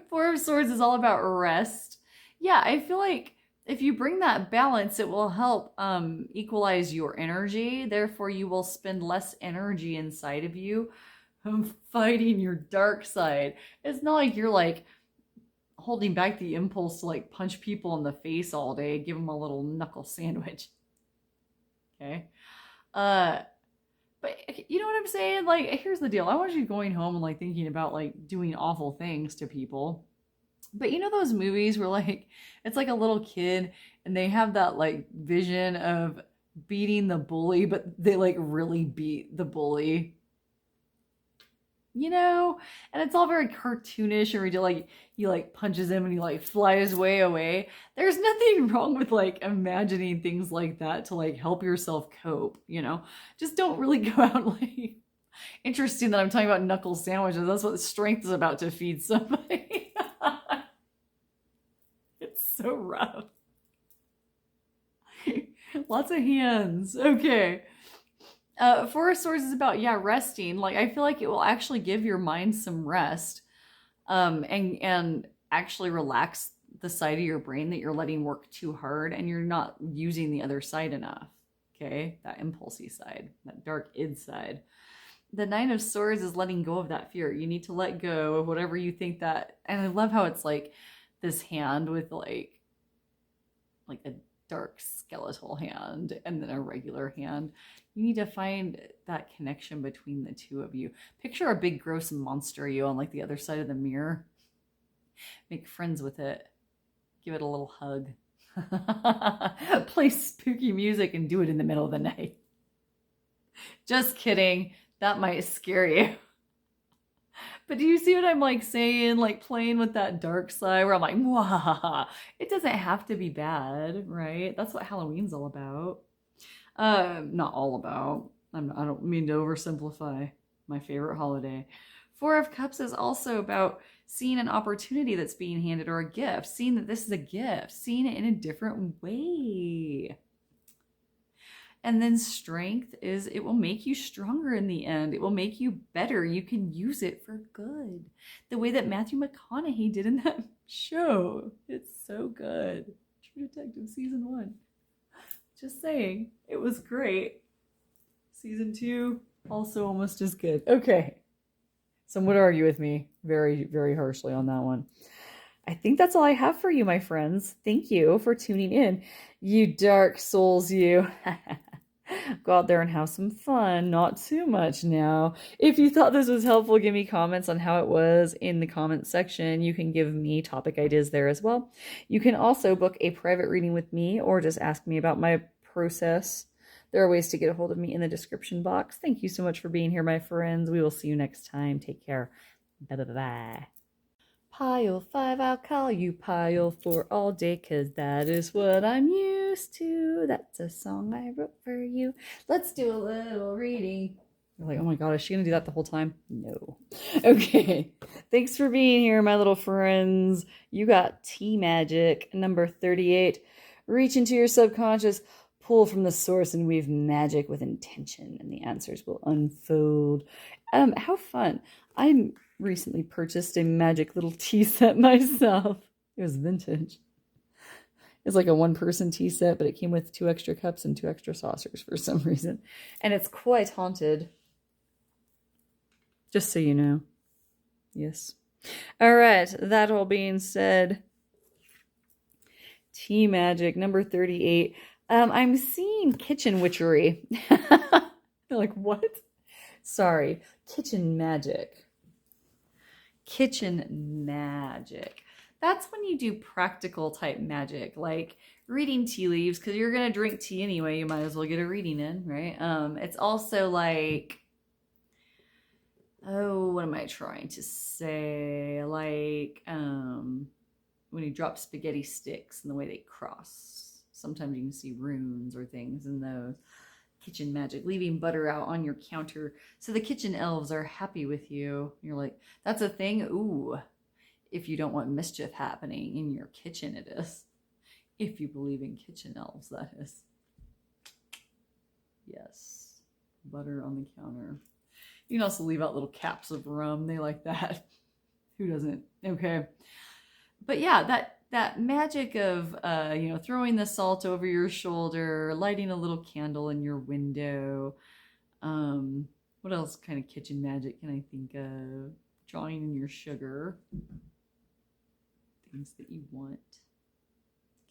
Four of Swords is all about rest. Yeah, I feel like if you bring that balance, it will help equalize your energy. Therefore, you will spend less energy inside of you fighting your dark side. It's not like you're like holding back the impulse to like punch people in the face all day, give them a little knuckle sandwich. Okay. But you know what I'm saying? Like, here's the deal. I want you going home and like thinking about like doing awful things to people. But you know those movies where like it's like a little kid and they have that like vision of beating the bully, but they like really beat the bully. And it's all very cartoonish and ridiculous. Like he like punches him and he like flies way away. There's nothing wrong with like imagining things like that to like help yourself cope, Just don't really go out like interesting that I'm talking about knuckle sandwiches. That's what strength is about, to feed somebody. It's so rough. Lots of hands. Okay. Four of Swords is about, resting. Like, I feel like it will actually give your mind some rest, and actually relax the side of your brain that you're letting work too hard and you're not using the other side enough. Okay. That impulsy side, that dark id side. The Nine of Swords is letting go of that fear. You need to let go of whatever you think that, and I love how it's like this hand with like a dark skeletal hand and then a regular hand. You need to find that connection between the two of you. Picture a big gross monster you on like the other side of the mirror. Make friends with it. Give it a little hug. Play spooky music and do it in the middle of the night. Just kidding. That might scare you. But do you see what I'm like saying? Like playing with that dark side where I'm like, Mwah. It doesn't have to be bad, right? That's what Halloween's all about. Not all about. I don't mean to oversimplify my favorite holiday. Four of Cups is also about seeing an opportunity that's being handed or a gift, seeing that this is a gift, seeing it in a different way. And then Strength is, it will make you stronger in the end. It will make you better. You can use it for good. The way that Matthew McConaughey did in that show. It's so good. True Detective Season 1. Just saying. It was great. Season 2, also almost as good. Okay. Some would argue with me very, very harshly on that one. I think that's all I have for you, my friends. Thank you for tuning in. You dark souls, you. Go out there and have some fun. Not too much now. If you thought this was helpful, give me comments on how it was in the comments section. You can give me topic ideas there as well. You can also book a private reading with me or just ask me about my process. There are ways to get a hold of me in the description box. Thank you so much for being here, my friends. We will see you next time. Take care. Bye-bye-bye. Pile 5, I'll call you Pile 4 all day, 'cause that is what I'm used to. That's a song I wrote for you. Let's do a little reading. You're like, oh my God, is she going to do that the whole time? No. Okay. Thanks for being here, my little friends. You got tea magic, number 38. Reach into your subconscious, pull from the source, and weave magic with intention, and the answers will unfold. How fun. I recently purchased a magic little tea set myself. It was vintage. It's like a one-person tea set, but it came with 2 extra cups and 2 extra saucers for some reason. And it's quite haunted. Just so you know. Yes. All right. That all being said, tea magic, number 38. I'm seeing kitchen witchery. You're like, what? Sorry. Kitchen magic. Kitchen magic. That's when you do practical type magic, like reading tea leaves, because you're going to drink tea anyway. You might as well get a reading in, right? It's also like Oh, what am I trying to say? Like, when you drop spaghetti sticks and the way they cross. Sometimes you can see runes or things in those. Kitchen magic, leaving butter out on your counter so the kitchen elves are happy with you. You're like, that's a thing? Ooh, if you don't want mischief happening in your kitchen, it is. If you believe in kitchen elves, that is. Yes, butter on the counter. You can also leave out little caps of rum. They like that. Who doesn't? Okay. But yeah, that magic of throwing the salt over your shoulder, lighting a little candle in your window. What else kind of kitchen magic can I think of? Drawing in your sugar. Things that you want.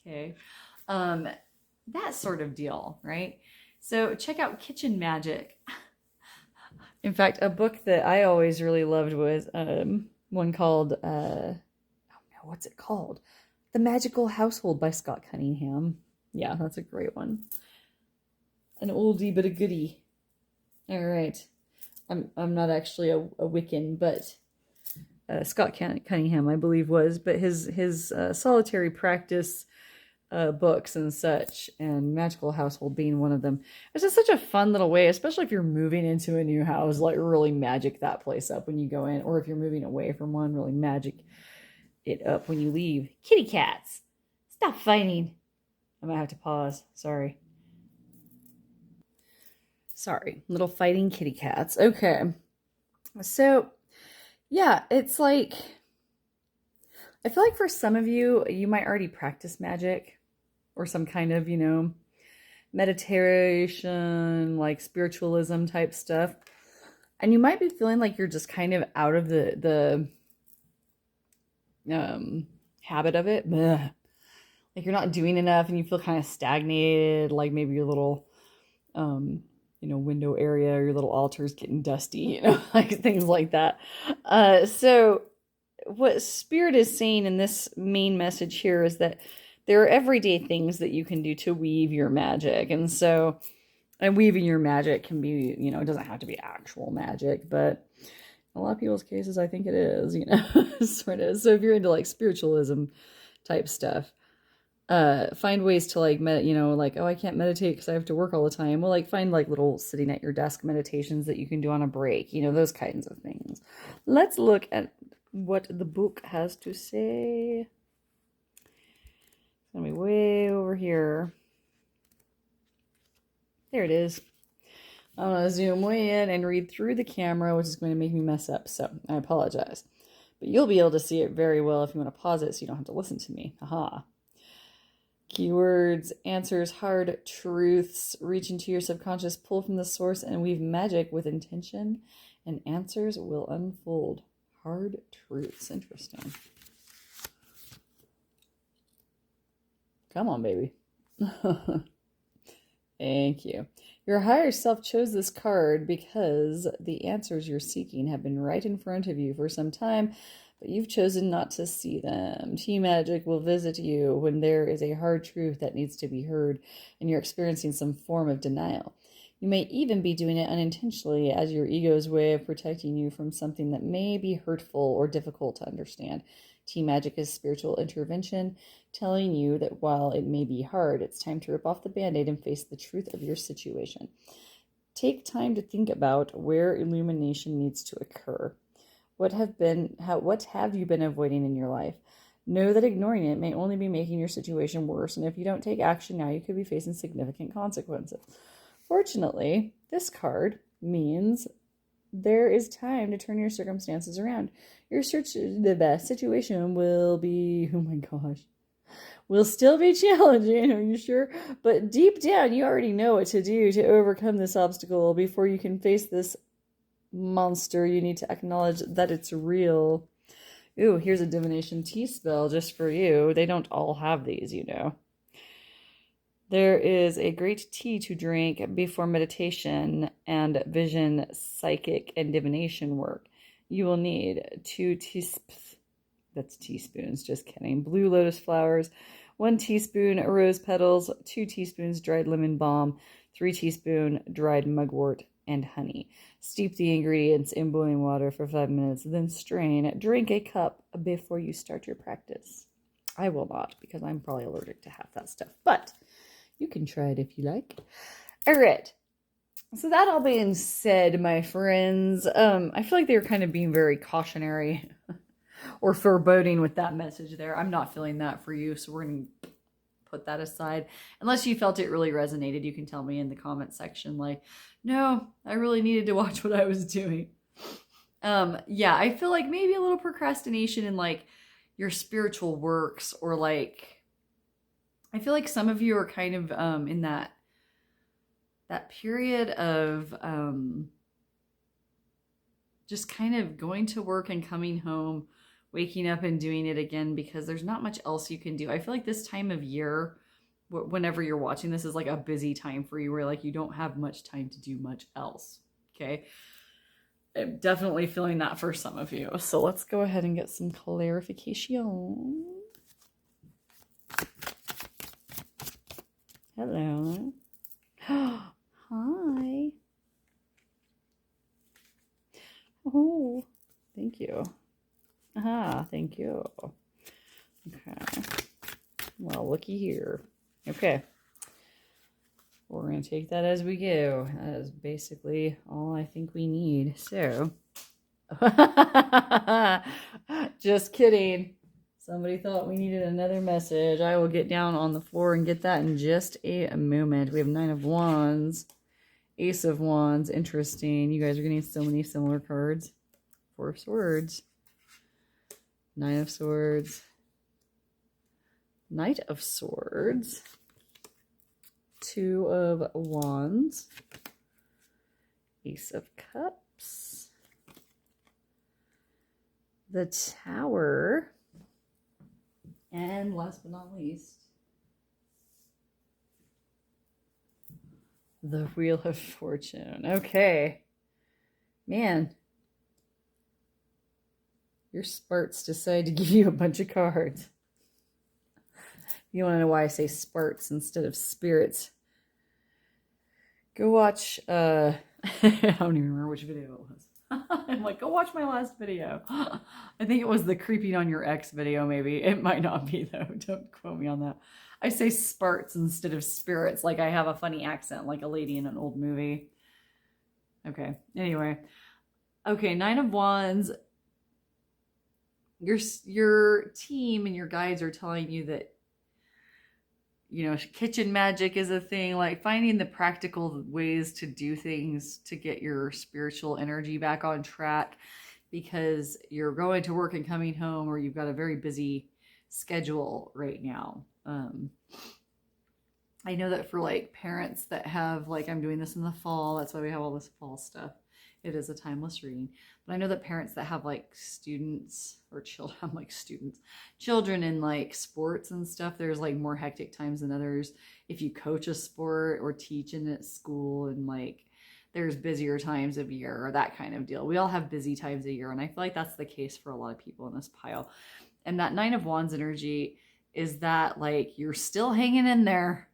Okay. That sort of deal, right? So check out kitchen magic. In fact, a book that I always really loved was one called what's it called? The Magical Household by Scott Cunningham. Yeah, that's a great one. An oldie but a goodie. All right. I'm not actually a Wiccan, but Scott Cunningham, I believe, was. But his solitary practice books and such, and Magical Household being one of them. It's just such a fun little way, especially if you're moving into a new house, like really magic that place up when you go in, or if you're moving away from one, really magic it up when you leave. Kitty cats, stop fighting. I might have to pause. Sorry, little fighting kitty cats. Okay, so yeah, it's like, I feel like for some of you, you might already practice magic or some kind of, meditation, like spiritualism type stuff. And you might be feeling like you're just kind of out of the habit of it. Blech. Like you're not doing enough and you feel kind of stagnated, like maybe your little window area or your little altar's getting dusty, like things like that. So what Spirit is saying in this main message here is that there are everyday things that you can do to weave your magic. And weaving your magic can be, it doesn't have to be actual magic, but in a lot of people's cases, I think it is, sort of. So if you're into like spiritualism type stuff, find ways to like, like, oh, I can't meditate because I have to work all the time. Well, like find like little sitting at your desk meditations that you can do on a break, those kinds of things. Let's look at what the book has to say. It's going to be way over here. There it is. I'm going to zoom way in and read through the camera, which is going to make me mess up, so I apologize. But you'll be able to see it very well if you want to pause it so you don't have to listen to me. Aha. Keywords, answers, hard truths. Reach into your subconscious, pull from the source, and weave magic with intention, and answers will unfold. Hard truths. Interesting. Come on, baby. Thank you. Your higher self chose this card because the answers you're seeking have been right in front of you for some time, but you've chosen not to see them. Tea magic will visit you when there is a hard truth that needs to be heard and you're experiencing some form of denial. You may even be doing it unintentionally as your ego's way of protecting you from something that may be hurtful or difficult to understand. Tea magic is spiritual intervention, telling you that while it may be hard, it's time to rip off the Band-Aid and face the truth of your situation. Take time to think about where illumination needs to occur. What have you been avoiding in your life? Know that ignoring it may only be making your situation worse, and if you don't take action now, you could be facing significant consequences. Fortunately, this card means there is time to turn your circumstances around. Your situation will be, will still be challenging, are you sure? But deep down, you already know what to do to overcome this obstacle. Before you can face this monster, you need to acknowledge that it's real. Ooh, here's a divination tea spell just for you. They don't all have these, There is a great tea to drink before meditation and vision, psychic, and divination work. You will need 2 teaspoons, that's teaspoons, just kidding, blue lotus flowers, 1 teaspoon rose petals, 2 teaspoons dried lemon balm, 3 teaspoons dried mugwort and honey. Steep the ingredients in boiling water for 5 minutes, then strain. Drink a cup before you start your practice. I will not, because I'm probably allergic to half that stuff, but you can try it if you like. All right. So that all being said, my friends, I feel like they were kind of being very cautionary or foreboding with that message there. I'm not feeling that for you, so we're going to put that aside. Unless you felt it really resonated, you can tell me in the comment section, like, no, I really needed to watch what I was doing. Yeah, I feel like maybe a little procrastination in like your spiritual works, or like, I feel like some of you are kind of in that period of just kind of going to work and coming home, waking up and doing it again, because there's not much else you can do. I feel like this time of year, whenever you're watching this, is like a busy time for you, where like you don't have much time to do much else. Okay. I'm definitely feeling that for some of you. So let's go ahead and get some clarification. Hello. Hi. Oh, thank you. Thank you. Okay. Well, looky here. Okay. We're going to take that as we go. That is basically all I think we need. So, just kidding. Somebody thought we needed another message. I will get down on the floor and get that in just a moment. We have 9 of Wands, Ace of Wands. Interesting. You guys are getting so many similar cards. 4 of Swords, 9 of Swords, Knight of Swords, 2 of Wands, Ace of Cups, the Tower, and last but not least, the Wheel of Fortune. Okay. Man. Your Sparts decide to give you a bunch of cards. You want to know why I say Sparts instead of spirits? Go watch, I don't even remember which video it was. I'm like, go watch my last video. I think it was the creeping on your ex video, maybe. It might not be, though. Don't quote me on that. I say Sparts instead of spirits, like I have a funny accent, like a lady in an old movie. Okay, anyway. Okay, 9 of Wands. Your team and your guides are telling you that, you know, kitchen magic is a thing, like finding the practical ways to do things to get your spiritual energy back on track, because you're going to work and coming home, or you've got a very busy schedule right now. I know that for like parents that have, like, I'm doing this in the fall, that's why we have all this fall stuff. It is a timeless reading. But I know that parents that have like students or children, I'm like students, children in like sports and stuff, there's like more hectic times than others. If you coach a sport or teach in at school, and like there's busier times of year, or that kind of deal. We all have busy times of year, and I feel like that's the case for a lot of people in this pile. And that 9 of Wands energy is that, like, you're still hanging in there.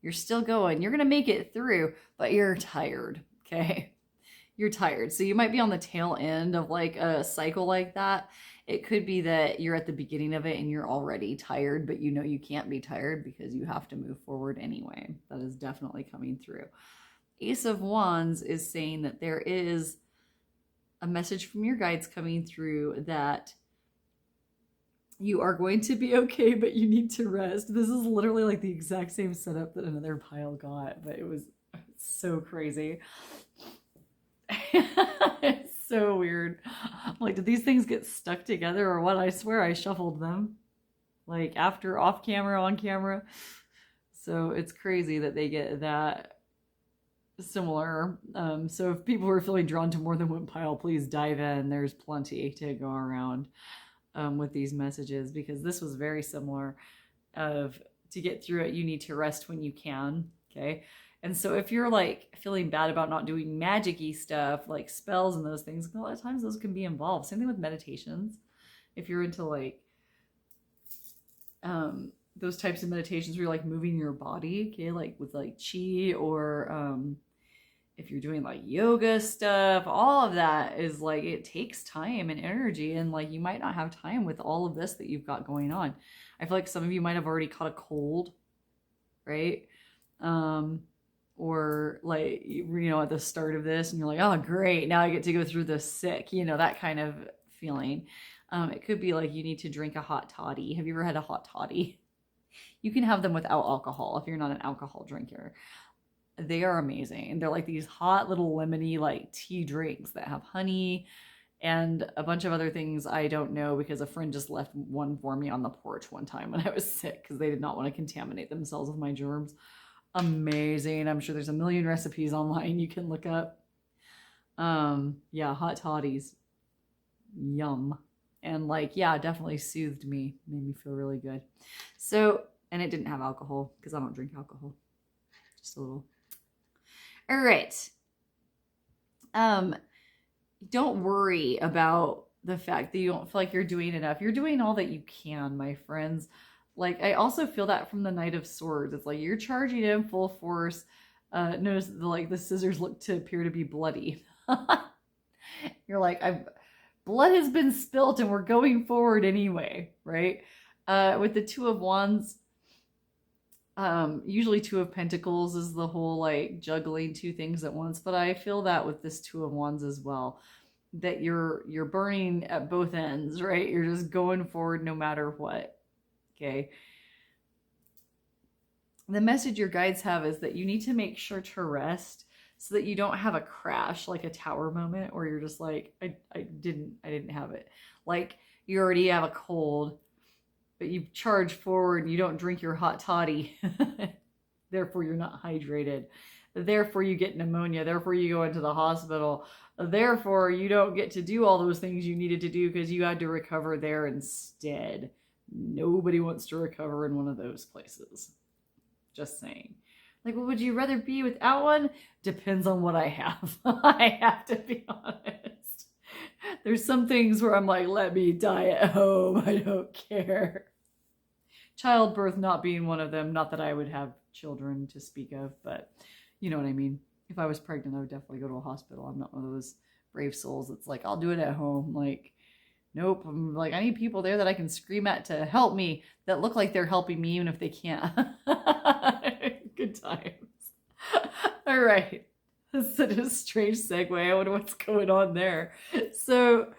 You're still going. You're going to make it through, but you're tired, okay? You're tired. So you might be on the tail end of like a cycle like that. It could be that you're at the beginning of it and you're already tired, but you know you can't be tired because you have to move forward anyway. That is definitely coming through. Ace of Wands is saying that there is a message from your guides coming through that you are going to be okay, but you need to rest. This is literally like the exact same setup that another pile got, but it was so crazy. It's so weird. Like, did these things get stuck together or what? I swear I shuffled them. Like, after, off camera, on camera. So it's crazy that they get that similar. So if people are feeling drawn to more than one pile, please dive in. There's plenty to go around with these messages, because this was very similar of, to get through it, you need to rest when you can. Okay. And so if you're like feeling bad about not doing magic-y stuff, like spells and those things, a lot of times those can be involved. Same thing with meditations. If you're into like those types of meditations where you're like moving your body, okay, like with like chi, or if you're doing like yoga stuff, all of that is like, it takes time and energy. And like, you might not have time with all of this that you've got going on. I feel like some of you might have already caught a cold, right? Or like, at the start of this and you're like, oh, great. Now I get to go through this sick, that kind of feeling. It could be like you need to drink a hot toddy. Have you ever had a hot toddy? You can have them without alcohol if you're not an alcohol drinker. They are amazing. They're like these hot little lemony like tea drinks that have honey and a bunch of other things I don't know, because a friend just left one for me on the porch one time when I was sick because they did not want to contaminate themselves with my germs. Amazing. I'm sure there's a million recipes online you can look up. Yeah, hot toddies. Yum. And like, yeah, definitely soothed me, made me feel really good. So, and it didn't have alcohol because I don't drink alcohol. Just a little. All right. Don't worry about the fact that you don't feel like you're doing enough. You're doing all that you can, my friends. Like, I also feel that from the Knight of Swords. It's like you're charging in full force. Notice the scissors look to appear to be bloody. You're like, blood has been spilt and we're going forward anyway, right? With the Two of Wands, usually Two of Pentacles is the whole like juggling two things at once, but I feel that with this Two of Wands as well, that you're burning at both ends, right? You're just going forward no matter what. Okay. The message your guides have is that you need to make sure to rest so that you don't have a crash, like a tower moment where you're just like, I didn't have it. Like you already have a cold, but you charge forward and you don't drink your hot toddy. Therefore, you're not hydrated. Therefore, you get pneumonia. Therefore, you go into the hospital. Therefore, you don't get to do all those things you needed to do because you had to recover there instead. Nobody wants to recover in one of those places. Just saying. Like, well, would you rather be without one? Depends on what I have. I have to be honest. There's some things where I'm like, let me die at home. I don't care. Childbirth not being one of them. Not that I would have children to speak of, but you know what I mean. If I was pregnant, I would definitely go to a hospital. I'm not one of those brave souls that's like, I'll do it at home. Like, nope. I'm like, I need people there that I can scream at to help me that look like they're helping me even if they can't. Good times. All right. That's such a strange segue. I wonder what's going on there. So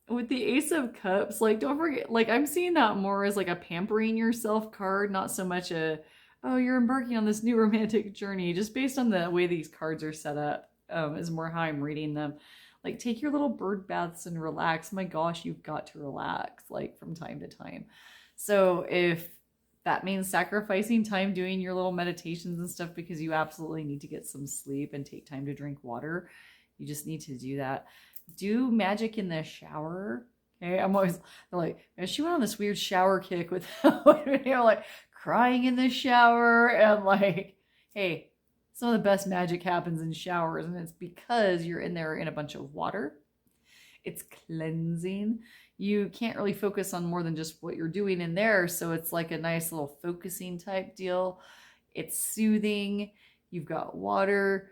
with the Ace of Cups, like, don't forget, like, I'm seeing that more as like a pampering yourself card, not so much a, oh, you're embarking on this new romantic journey. Just based on the way these cards are set up, is more how I'm reading them. Like, take your little bird baths and relax. My gosh, you've got to relax, like, from time to time. So if that means sacrificing time doing your little meditations and stuff because you absolutely need to get some sleep and take time to drink water, you just need to do that. Do magic in the shower. Okay, I'm always like, she went on this weird shower kick with, like crying in the shower and like, hey, some of the best magic happens in showers, and it's because you're in there in a bunch of water. It's cleansing. You can't really focus on more than just what you're doing in there, so it's like a nice little focusing type deal. It's soothing. You've got water,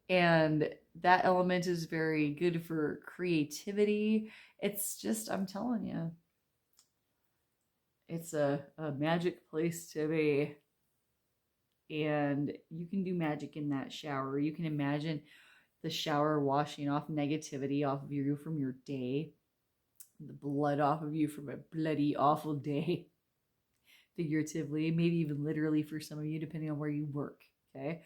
and that element is very good for creativity. It's just, I'm telling you, it's a magic place to be. And you can do magic in that shower. You can imagine the shower washing off negativity off of you from your day, the blood off of you from a bloody, awful day, figuratively, maybe even literally for some of you, depending on where you work, okay?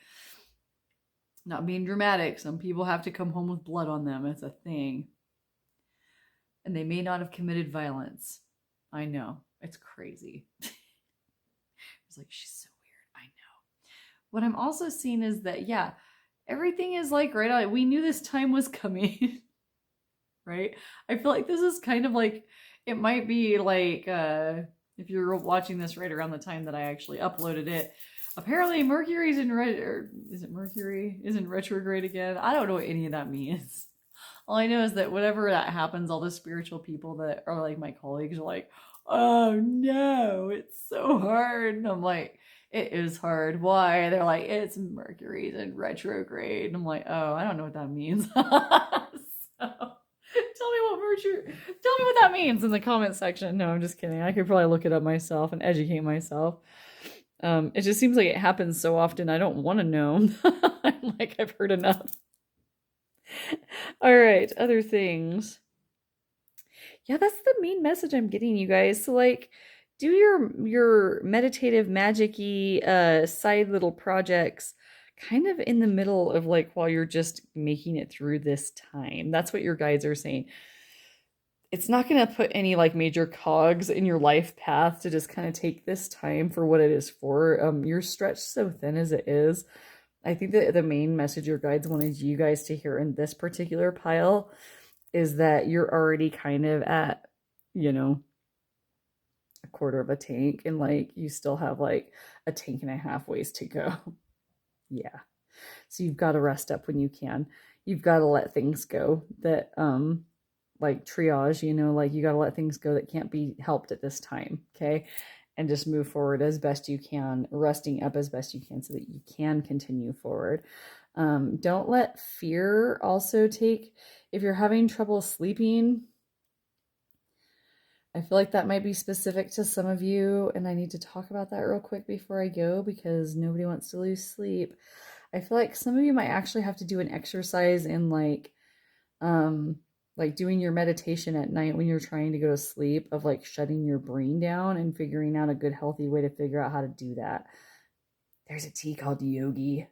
Not being dramatic. Some people have to come home with blood on them. It's a thing. And they may not have committed violence. I know. It's crazy. It's like, she's so weird. I know. What I'm also seeing is that, yeah, everything is like right on. We knew this time was coming. Right? I feel like this is kind of like, it might be like, if you're watching this right around the time that I actually uploaded it, apparently Mercury's in is it Mercury is in retrograde again? I don't know what any of that means. All I know is that whenever that happens, all the spiritual people that are like my colleagues are like, oh no, it's so hard. And I'm like, It is hard. Why? They're like, it's Mercury's in retrograde. And I'm like, oh, I don't know what that means. So tell me what that means in the comment section. No, I'm just kidding. I could probably look it up myself and educate myself. It just seems like it happens so often. I don't want to know. I'm like, I've heard enough. All right, other things. Yeah, that's the main message I'm getting, you guys. So like, do your meditative magic-y side little projects kind of in the middle of like while you're just making it through this time. That's what your guides are saying. It's not going to put any like major cogs in your life path to just kind of take this time for what it is for. You're stretched so thin as it is. I think that the main message your guides wanted you guys to hear in this particular pile is that you're already kind of at, you know, a quarter of a tank, and like you still have like a tank and a half ways to go. Yeah. So you've got to rest up when you can. You've got to let things go that like triage, you know, like you got to let things go that can't be helped at this time, okay? And just move forward as best you can, resting up as best you can so that you can continue forward. Don't let fear also take, if you're having trouble sleeping, I feel like that might be specific to some of you, and I need to talk about that real quick before I go because nobody wants to lose sleep. I feel like some of you might actually have to do an exercise in like doing your meditation at night when you're trying to go to sleep, of like shutting your brain down and figuring out a good healthy way to figure out how to do that. There's a tea called Yogi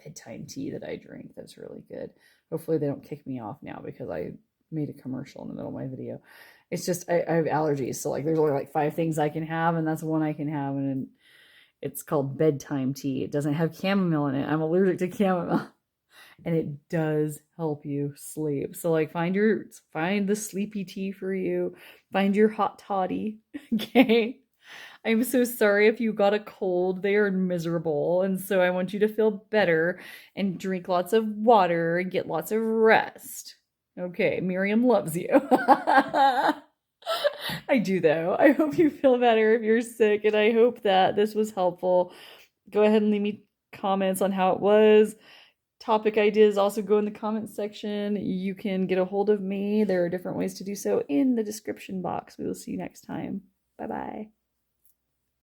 bedtime tea that I drink that's really good. Hopefully they don't kick me off now because I made a commercial in the middle of my video. It's just I have allergies, so like there's only like 5 things I can have, and that's one I can have, and it's called bedtime tea. It doesn't have chamomile in it. I'm allergic to chamomile. And it does help you sleep. So like find the sleepy tea for you. Find your hot toddy. Okay. I'm so sorry if you got a cold. They are miserable. And so I want you to feel better and drink lots of water and get lots of rest. Okay, Miriam loves you. I do though. I hope you feel better if you're sick, and I hope that this was helpful. Go ahead and leave me comments on how it was. Topic ideas also go in the comments section. You can get a hold of me. There are different ways to do so in the description box. We will see you next time. Bye-bye.